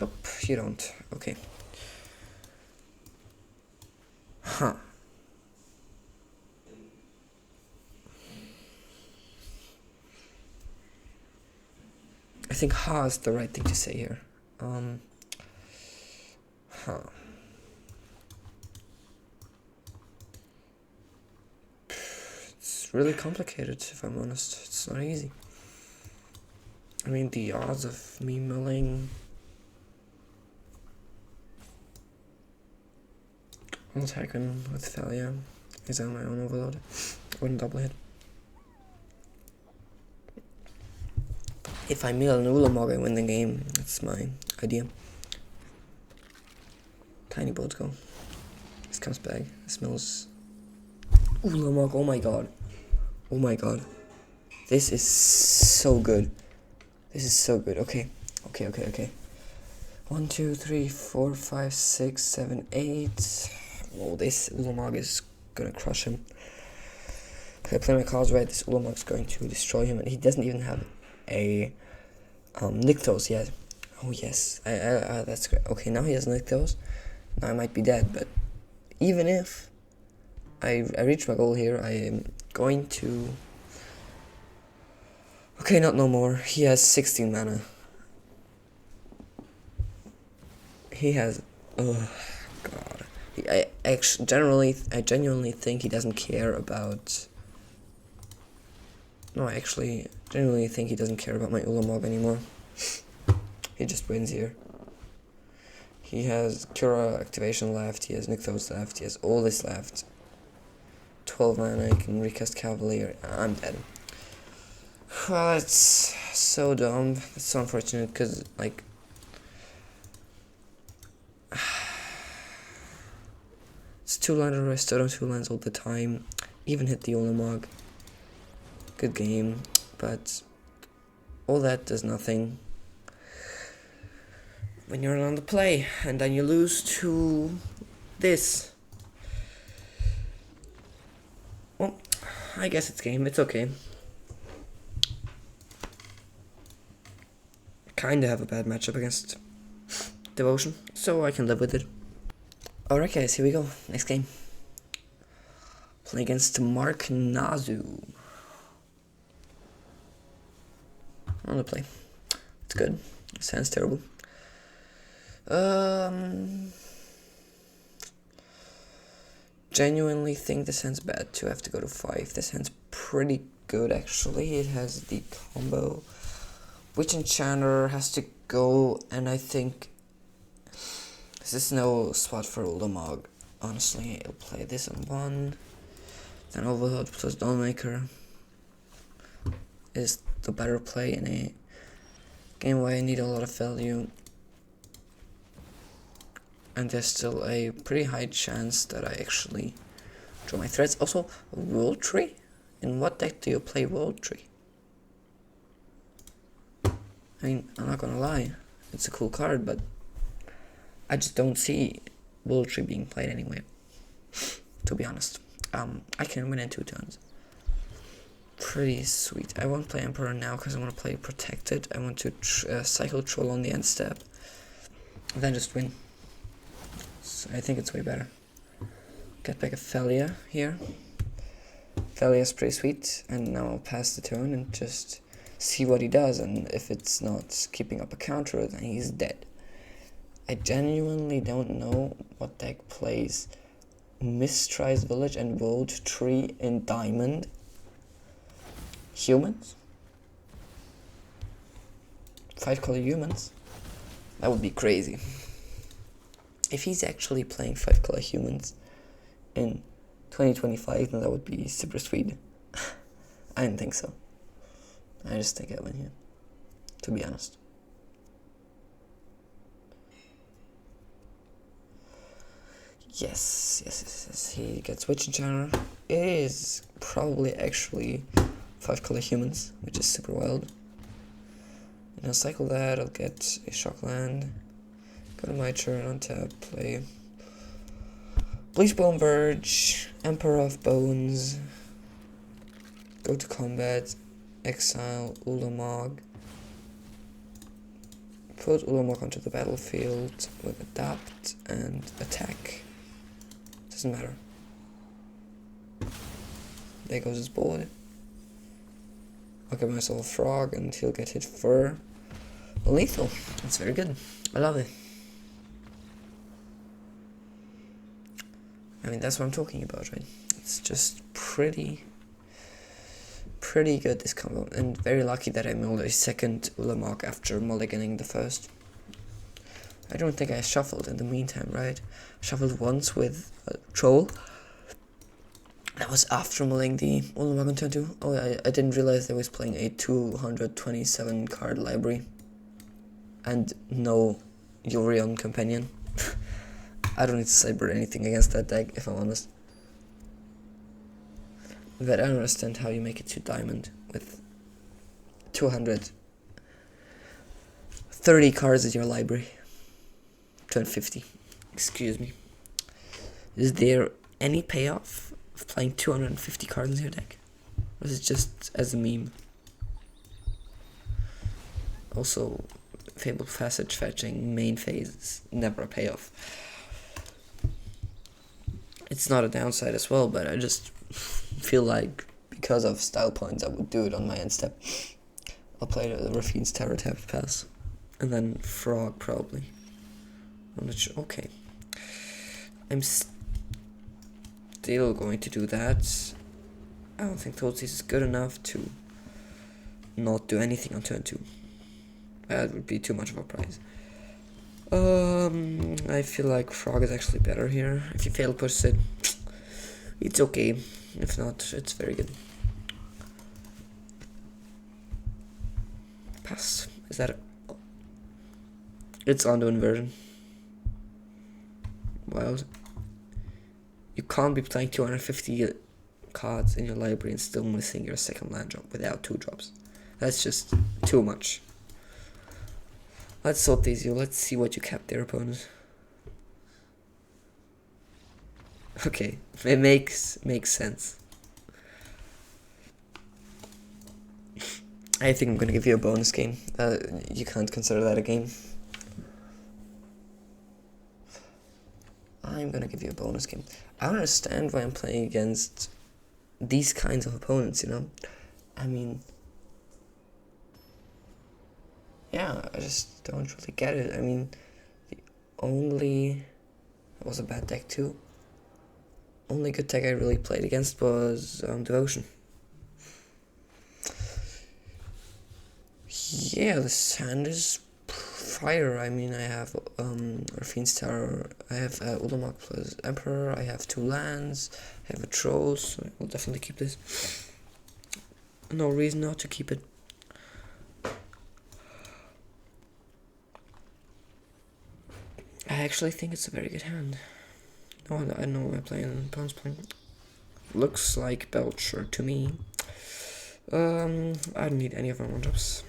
Nope, you don't. Okay. Huh. I think ha is the right thing to say here. Huh. It's really complicated, if I'm honest. It's not easy. I mean, the odds of me milling... I'll attack him with failure. He's on my own Overlord. Wouldn't double hit. If I mill an Ulamog, I win the game. That's my idea. Tiny boats go. This comes back. This mills. Ulamog, oh my god. Oh my god. This is so good. This is so good. Okay. Okay. 1, 2, 3, 4, 5, 6, 7, 8. Oh, this Ulamog is gonna crush him. If I play my cards right, this Ulamog's going to destroy him, and he doesn't even have a Nykthos yet. Oh yes, that's great. Okay, now he has Nykthos. Now I might be dead, but even if I reach my goal here, I am going to... Okay, not no more. He has 16 mana. He has... Oh, God. I genuinely think he doesn't care about... No, I actually genuinely think he doesn't care about my Ulamog anymore. He just wins here. He has Cura activation left, he has Nykthos left, he has all this left. 12 mana, I can recast Cavalier. I'm dead. Well, it's so dumb. It's so unfortunate because, like... It's 2-lander, I stood on 2 lands all the time. Even hit the Ulamog. Good game, but all that does nothing when you're on the play, and then you lose to this. Well, I guess it's game, it's okay. Kinda have a bad matchup against Devotion, so I can live with it. Alright guys, here we go, next game. Play against Mark Nazu. On the play. It's good. It sounds terrible. Genuinely think this hand's bad to have to go to 5. This hand's pretty good actually. It has the combo. Witch Enchanter has to go, and I think this is no spot for Ulamog. Honestly, I'll play this on 1. Then Overlord plus Dawnmaker is the better play in a game where I need a lot of value, and there's still a pretty high chance that I actually draw my threats. Also, World Tree? In what deck do you play World Tree? I mean, I'm not gonna lie, it's a cool card, but I just don't see World Tree being played anyway, to be honest. I can win in 2 turns. Pretty sweet. I won't play Emperor now because I want to play Protected. I want to cycle Troll on the end step, and then just win. So I think it's way better. Get back a Thalia here. Thalia's pretty sweet, and now I'll pass the turn and just see what he does, and if it's not keeping up a counter, then he's dead. I genuinely don't know what deck plays Mistries Village and World Tree in Diamond. Humans? 5-color humans? That would be crazy. If he's actually playing 5-color humans in 2025, then that would be super sweet. I didn't think so. I just think I win here, to be honest. Yes, he gets Witch Enchanter. It is probably actually 5-color humans, which is super wild. And I'll cycle that, I'll get a shock land, go to my turn, untap, play Bleachbone Verge, Emperor of Bones, go to combat, exile Ulamog, put Ulamog onto the battlefield with adapt and attack. Doesn't matter. There goes his board. I'll give myself a frog and he'll get hit for lethal. That's very good. I love it. I mean, that's what I'm talking about, right? It's just pretty good, this combo, and very lucky that I mulled a second Ulamog after mulliganing the first. I don't think I shuffled in the meantime, right? I shuffled once with a troll. That was after mulling the Ulamog on turn 2. Oh, I didn't realize I was playing a 227 card library and no Yorion companion. I don't need to cyber anything against that deck, if I'm honest. But I don't understand how you make it 2 diamond with 230 cards in your library. 250. Excuse me. Is there any payoff of playing 250 cards in your deck? Or is it just as a meme? Also, Fabled Passage fetching main phase is never a payoff. It's not a downside as well, but I just feel like because of style points I would do it on my end step. I'll play the Raffine's Terror Tap pass. And then Frog probably. I'm not sure. Okay. I'm still going to do that. I don't think Thoughtseize is good enough to not do anything on turn 2. That would be too much of a prize. I feel like Frog is actually better here. If you fail push it, it's okay. If not, it's very good. Pass. Is that it's onto inversion. Wild. You can't be playing 250 cards in your library and still missing your second land drop without 2 drops. That's just too much. Let's sort these you. Let's see what you kept there, opponents. Okay, it makes sense. I think I'm gonna give you a bonus game. You can't consider that a game. I'm gonna give you a bonus game. I don't understand why I'm playing against these kinds of opponents, you know? I mean, yeah, I just don't really get it. I mean, that was a bad deck too. Only good deck I really played against was Devotion. Yeah, this hand is fire. I mean, I have Raffine's Terror, I have Ulamog plus Emperor, I have 2 lands, I have a Troll, so I will definitely keep this. No reason not to keep it. I actually think it's a very good hand. No, I know what I'm playing. Opponent's playing. Looks like Belcher to me. I don't need any of my 1-drops.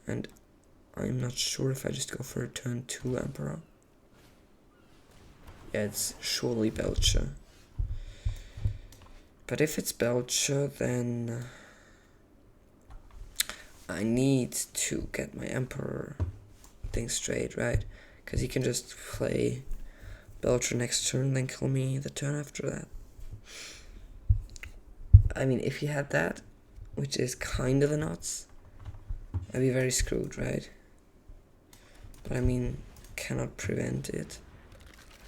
And I'm not sure if I just go for a turn 2 Emperor. Yeah, it's surely Belcher. But if it's Belcher, then I need to get my Emperor thing straight, right? Because he can just play Belcher next turn, then kill me the turn after that. I mean, if he had that, which is kind of a nuts, I'd be very screwed, right? But I mean, cannot prevent it.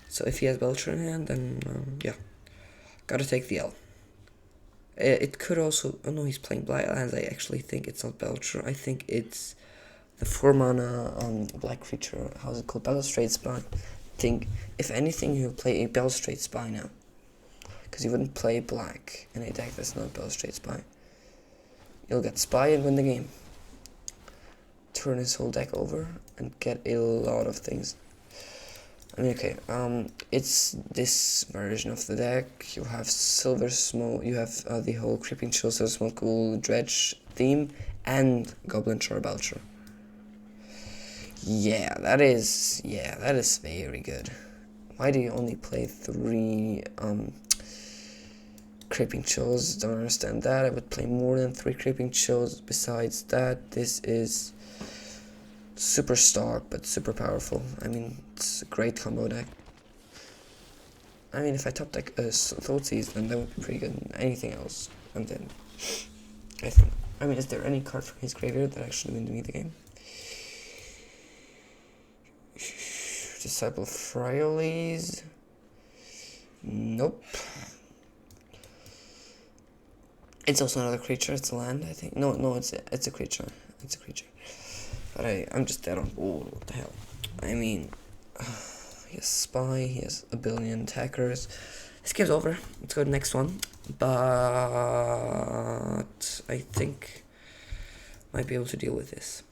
So if he has Belcher in hand, then yeah, gotta take the L. It could also, oh no, he's playing Blight Lands. I actually think it's not Belcher. I think it's the 4-mana black creature. How's it called? Balustrade Spy. I think if anything, you play a Balustrade Spy now, because you wouldn't play black in a deck that's not Balustrade Spy. You'll get Spy and win the game. Turn his whole deck over and get a lot of things. I mean, okay, it's this version of the deck. You have Silver Smoke, you have the whole Creeping Chill, Silver Smoke, Ghoul, Dredge theme, and Goblin Char Belcher. Yeah, that is very good. Why do you only play 3 Creeping Chills? Don't understand that. I would play more than 3 Creeping Chills. Besides that, this is super stock but super powerful. I mean, it's a great combo deck. I mean, if I top deck Thoughtseize, then that would be pretty good. Anything else, and then I think. I mean, is there any card from his graveyard that actually wins me the game? Disciple of Frioles. Nope. It's also another creature. It's a land, I think. No, it's a creature. It's a creature. But I'm just dead on board. What the hell? I mean, he has Spy. He has a billion attackers. This game's over. Let's go to the next one. But I think I might be able to deal with this.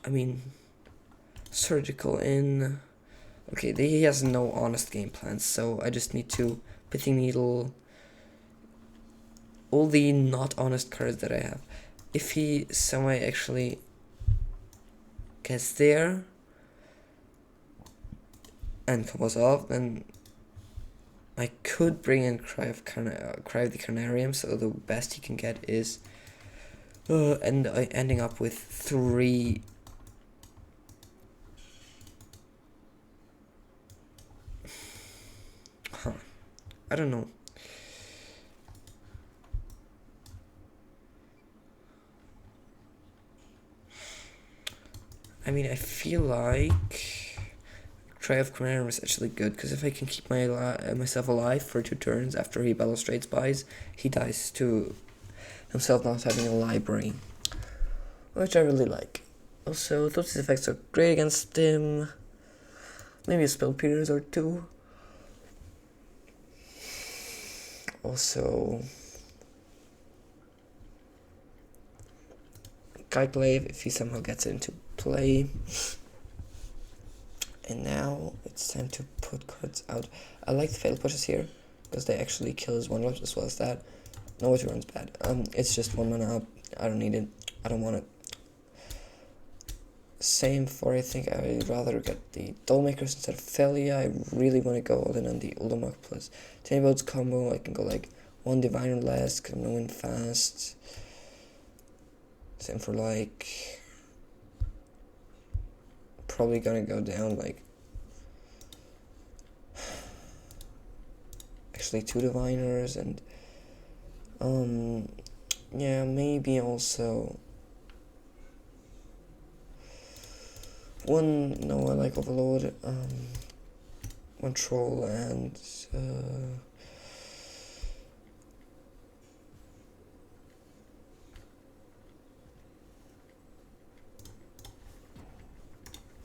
I mean, surgical in. Okay, he has no honest game plans, so I just need to Pithing Needle all the not honest cards that I have. If he somehow actually gets there and comes off, then I could bring in Cry of the Carnarium, so the best he can get is ending up with 3 I don't know. I mean, I feel like Cry of Carnarium is actually good, because if I can keep myself alive for 2 turns after he balustrades buys, he dies to himself not having a library, which I really like. Also, those effects are great against him. Maybe a Spell Pierce or 2. Also, Calculate if he somehow gets it into play. And now it's time to put cards out. I like the Fatal Pushes here, because they actually kill his 1-drops as well as that. No, it runs bad. It's just 1 mana up. I don't need it. I don't want it. Same for, I think I'd rather get the Dollmakers instead of Felia. I really want to go all in on the Uldamark plus Boats combo. I can go like 1 Diviner less, because I'm gonna win fast. Same for like, probably gonna go down like, actually 2 Diviners, and yeah, maybe also I like Overlord, 1 Troll, and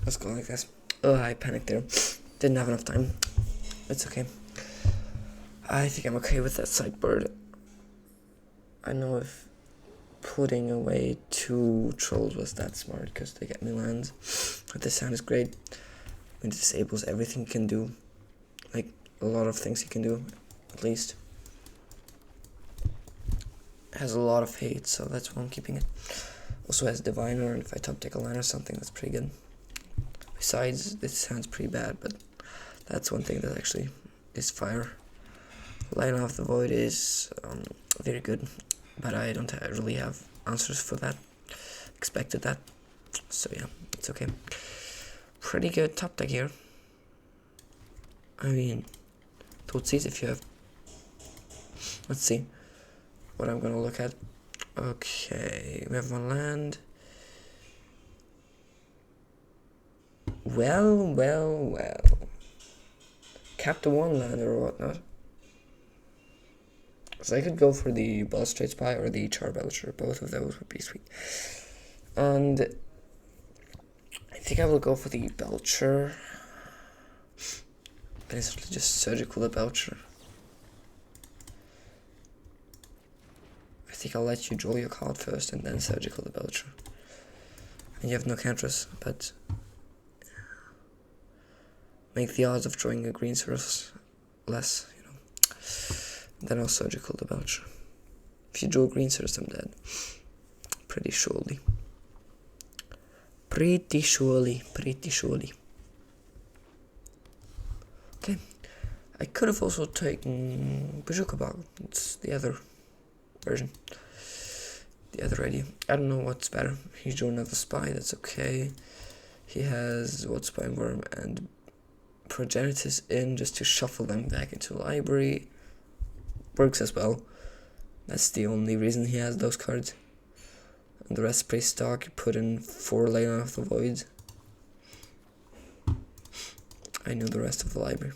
let's go like this. Oh, I panicked there. Didn't have enough time. It's okay. I think I'm okay with that sideboard. I know if putting away 2 Trolls was that smart, because they get me lands. But this sound is great. It disables everything you can do. Like, a lot of things you can do, at least. It has a lot of hate, so that's why I'm keeping it. Also has Diviner, and if I top deck a line or something, that's pretty good. Besides, this sounds pretty bad, but that's one thing that actually is fire. Line of the Void is very good, but I don't really have answers for that. Expected that, so yeah, it's okay. Pretty good top deck here. I mean, Thoughtseize if you have. Let's see what I'm gonna look at. Okay, we have 1 land. Well. Cap the 1 land or whatnot. So I could go for the Balustrade Spy or the Char Belcher. Both of those would be sweet. And I think I will go for the Belcher. Basically just surgical the Belcher. I think I'll let you draw your card first and then surgical the Belcher. And you have no counters, but make the odds of drawing a green source less, you know. Then I'll surgical the Belcher. If you draw a green source, I'm dead. Pretty surely. I could have also taken Bog. It's the other version. The other idea. I don't know what's better. He's drawing another spy, that's okay. He has what, Spine Worm and Progenitus in just to shuffle them back into the library. Works as well. That's the only reason he has those cards. And the rest pretty stock. You put in 4 Leyline of the Void. I know the rest of the library.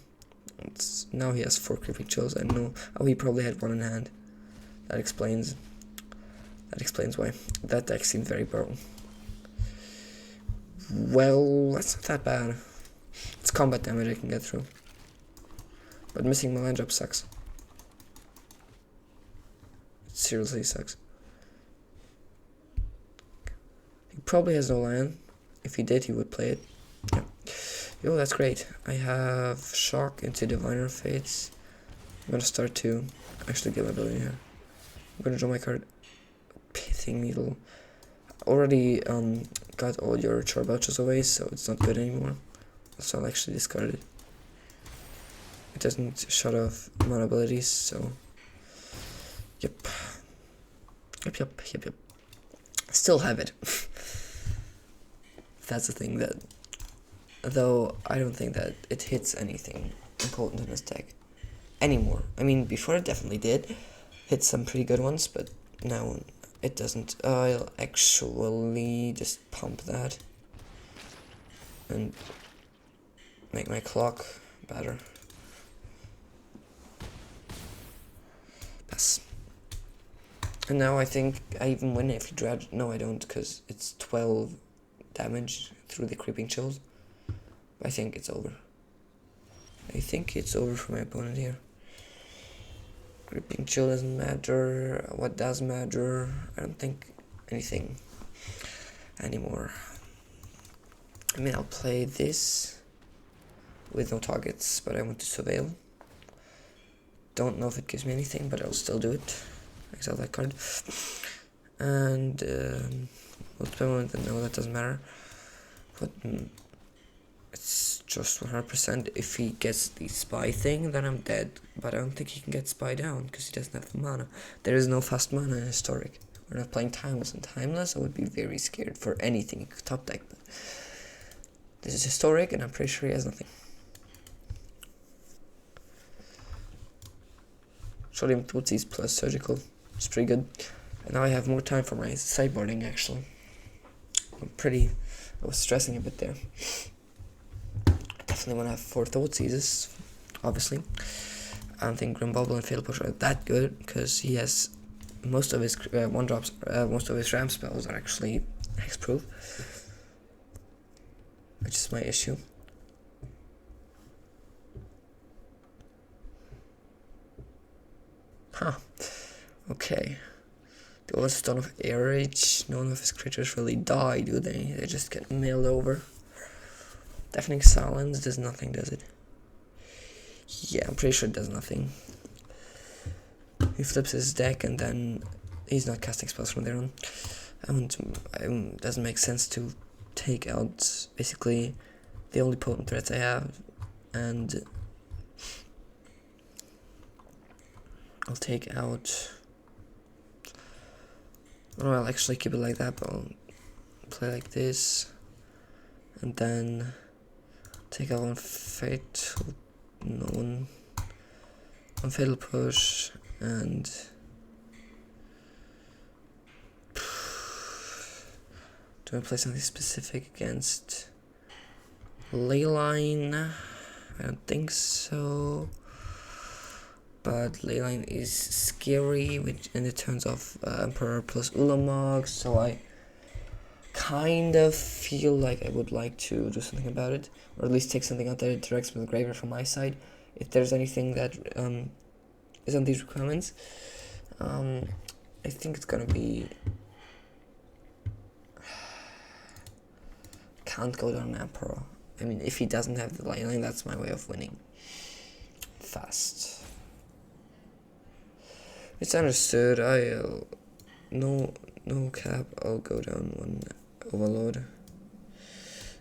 Now he has 4 Creeping Chills. I know. Oh, he probably had 1 in hand. That explains why. That deck seemed very broken. Well, that's not that bad. It's combat damage I can get through. But missing my land drop sucks. It seriously sucks. He probably has no land. If he did, he would play it. Yeah. Yo, that's great. I have Shock into Diviner Fates. I'm gonna start to actually get my ability here. I'm gonna draw my card. Pithing Needle. Already got all your Char Belchers away, so it's not good anymore. So I'll actually discard it. It doesn't shut off mana abilities, so yep. Still have it. That's the thing, that though I don't think that it hits anything important in this deck anymore. I mean, before it definitely did hit some pretty good ones, but now it doesn't. I'll actually just pump that and make my clock better. Pass. And now I think I even win if you dredge. No, I don't, because it's 12 damage through the Creeping Chills. I think it's over. I think it's over for my opponent here. Creeping Chill doesn't matter. What does matter? I don't think anything anymore. I mean, I'll play this with no targets, but I want to surveil. Don't know if it gives me anything, but I'll still do it. Exile that card. And multiple moment, no, that doesn't matter. But it's just 100%. If he gets the spy thing, then I'm dead. But I don't think he can get spy down because he doesn't have the mana. There is no fast mana in Historic. We're not playing Timeless, and Timeless I would be very scared for anything he could top deck. But this is Historic, and I'm pretty sure he has nothing. Showed him Tootsies plus Surgical. It's pretty good. And now I have more time for my sideboarding, actually. I was stressing a bit there. I definitely want to have 4 Thoughtseize, obviously. I don't think Grimbobble and Fatal Push are that good, because he has most of his 1-drops, most of his Ram spells are actually hexproof, which is my issue. Huh. Okay. The old Stone of Air Age, none of his creatures really die, do they? They just get mailed over. Deafening Silence does nothing, does it? Yeah, I'm pretty sure it does nothing. He flips his deck and then he's not casting spells from there on. It doesn't make sense to take out basically the only potent threats I have, and I'll take out. Oh, I'll actually keep it like that, but I'll play like this, and then take out one Fatal Push, and do I play something specific against Leyline? I don't think so. But Leyline is scary, which in the terms of Emperor plus Ulamog, so I kind of feel like I would like to do something about it, or at least take something out that interacts with the graveyard from my side. If there's anything that is on these requirements, I think it's gonna be. Can't go down Emperor. I mean, if he doesn't have the Leyline, that's my way of winning. Fast. It's understood. I'll no cap. I'll go down one Overlord.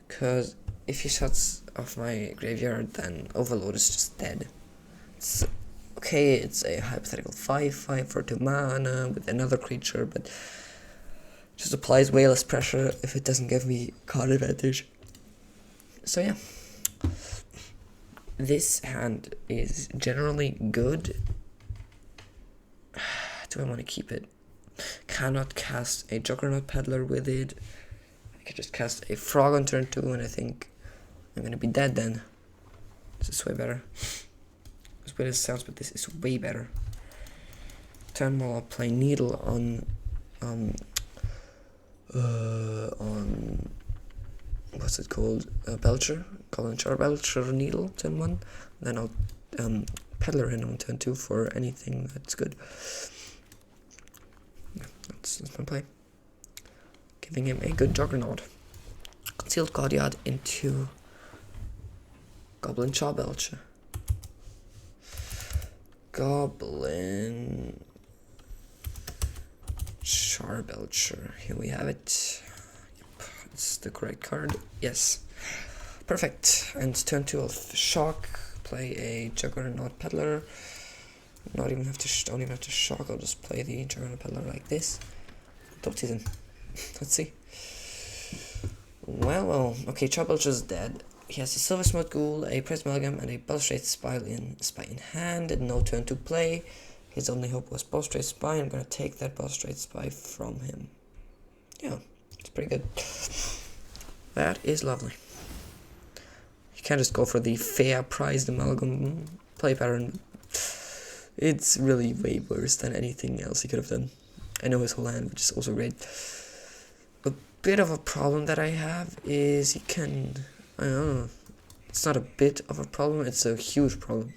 Cause if he shuts off my graveyard, then Overlord is just dead. it's okay, it's a hypothetical 5/5 for 2 mana with another creature, but just applies way less pressure if it doesn't give me card advantage. So yeah, this hand is generally good. Do I want to keep it? Cannot cast a Juggernaut Peddler with it. I could just cast a Frog on turn 2, and I think I'm gonna be dead then. This is way better. As weird as it sounds, but this is way better. Turn 1, I'll play Needle on what's it called? Belcher. Colin Char Belcher Needle. Turn 1. Then I'll Peddler in on turn 2 for anything that's good. Yeah, that's my play. Giving him a good Juggernaut. Concealed Guardian into Goblin Char Belcher. Goblin Char Belcher. Here we have it. Yep, it's the correct card. Yes. Perfect. And turn 2 I'll shock. Play a Juggernaut Peddler. Don't even have to shock. I'll just play the Juggernaut Peddler like this. Top season. Let's see. Well. Okay, Char Belcher's dead. He has a Silver Smooth Ghoul, a Prize Amalgam, and a Balustrade Spy in hand, and no turn to play. His only hope was Balustrade Spy. I'm gonna take that Balustrade Spy from him. Yeah, it's pretty good. That is lovely. You can't just go for the fair priced Amalgam play pattern. It's really way worse than anything else he could have done. I know his whole hand, which is also great. A bit of a problem that I have is he can... I don't know. It's not a bit of a problem, it's a huge problem.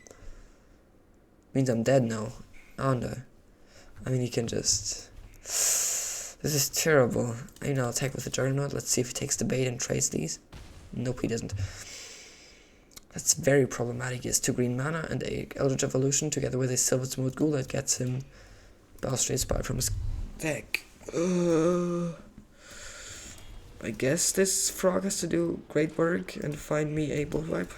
Means I'm dead now, aren't I? I mean, he can just... This is terrible. I mean, I'll attack with the Juggernaut. Let's see if he takes the bait and trades these. Nope, he doesn't. That's very problematic. He has 2 green mana and a Eldritch Evolution together with a Silver Smooth Ghoul that gets him Balustrade Spy from his deck. I guess this frog has to do great work and find me a board wipe.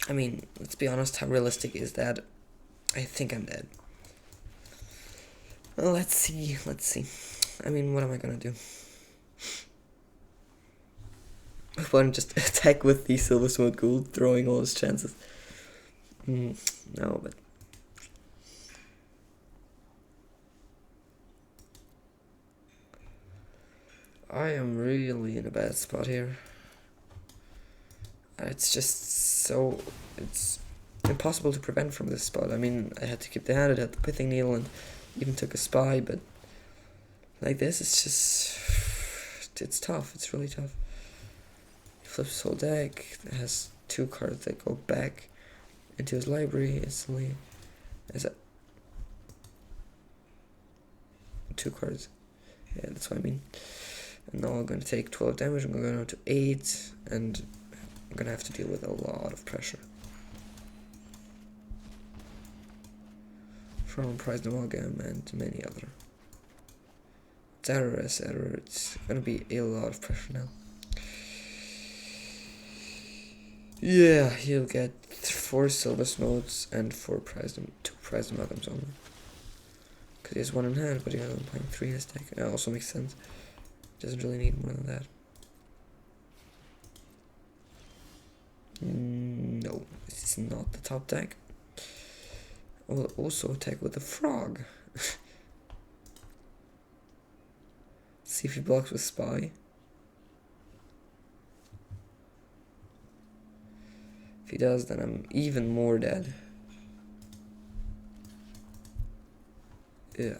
I mean, let's be honest, how realistic is that? I think I'm dead. Well, let's see. I mean, what am I gonna do? Why don't just attack with the Silver Smooth Ghoul, throwing all his chances? No, but... I am really in a bad spot here. It's just so... It's impossible to prevent from this spot. I mean, I had to keep the hand, I had the Pithing Needle, and even took a Spy, but... Like this, it's just... It's tough, it's really tough. He flips his whole deck, it has 2 cards that go back into his library instantly. As a... 2 cards. Yeah, that's what I mean. And now I'm going to take 12 damage, I'm going to 8, and I'm going to have to deal with a lot of pressure. From Prize Amalgam and many other. Etc. It's going to be a lot of pressure now. Yeah, he'll get 4 Silver Smotes and 2 Prize Amalgams only. Because he has 1 in hand, but he has playing 3 in his deck. That also makes sense. Doesn't really need more than that. No, this is not the top deck. I will also attack with the frog. See if he blocks with Spy. If he does, then I'm even more dead. Yeah.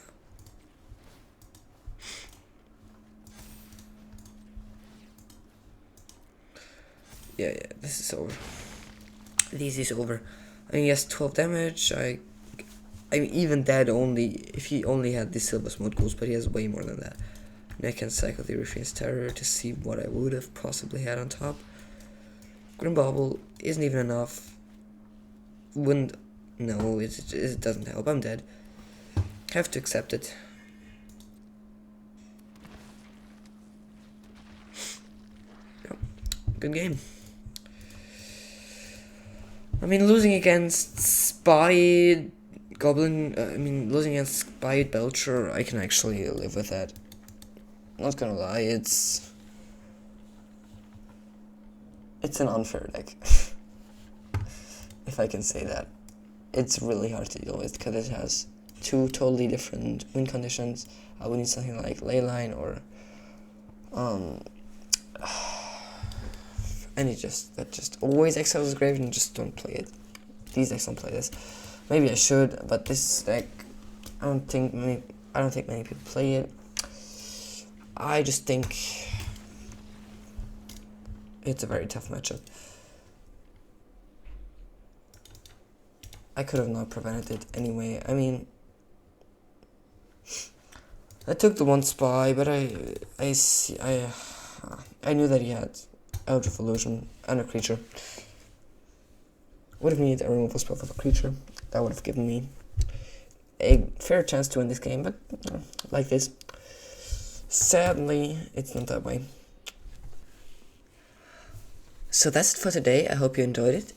Yeah, this is over. This is over. I mean, he has 12 damage. I'm even dead only if he only had the Silver Smooth Ghouls, but he has way more than that. And I can cycle the Ruffian's Terror to see what I would have possibly had on top. Grim Bauble isn't even enough. No, it doesn't help. I'm dead. Have to accept it. Yeah. Good game. I mean, losing against Spy Goblin, losing against Spy Belcher, I can actually live with that. Not gonna lie, it's an unfair deck. If I can say that. It's really hard to deal with because it has two totally different win conditions. I would need something like Leyline or and that just always exiles the grave and just don't play it. These decks don't play this. Maybe I should, but this deck I don't think many people play it. I just think it's a very tough matchup. I could have not prevented it anyway. I mean, I took the one spy, but I knew that he had Eldritch Illusion and a creature. Would have needed a removal spell for the creature. That would have given me a fair chance to win this game, but like this. Sadly, it's not that way. So that's it for today. I hope you enjoyed it.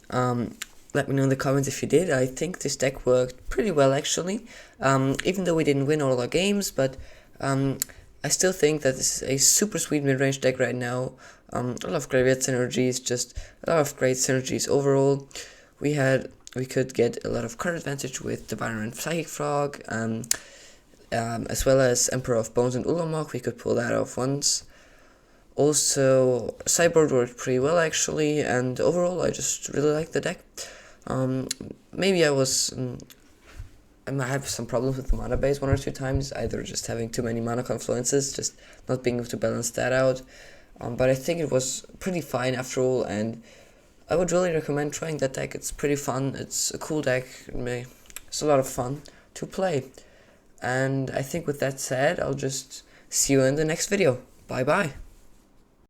Let me know in the comments if you did. I think this deck worked pretty well actually, even though we didn't win all our games, but I still think that this is a super sweet mid-range deck right now. A lot of graveyard synergies, just a lot of great synergies overall. We could get a lot of card advantage with Diviner and Psychic Frog, as well as Emperor of Bones and Balemurk. We could pull that off once. Also, sideboard worked pretty well actually, and overall I just really like the deck. Maybe I might have some problems with the mana base one or two times, either just having too many mana confluences, just not being able to balance that out. But I think it was pretty fine after all, and I would really recommend trying that deck. It's pretty fun, it's a cool deck, it's a lot of fun to play. And I think with that said, I'll just see you in the next video. Bye bye.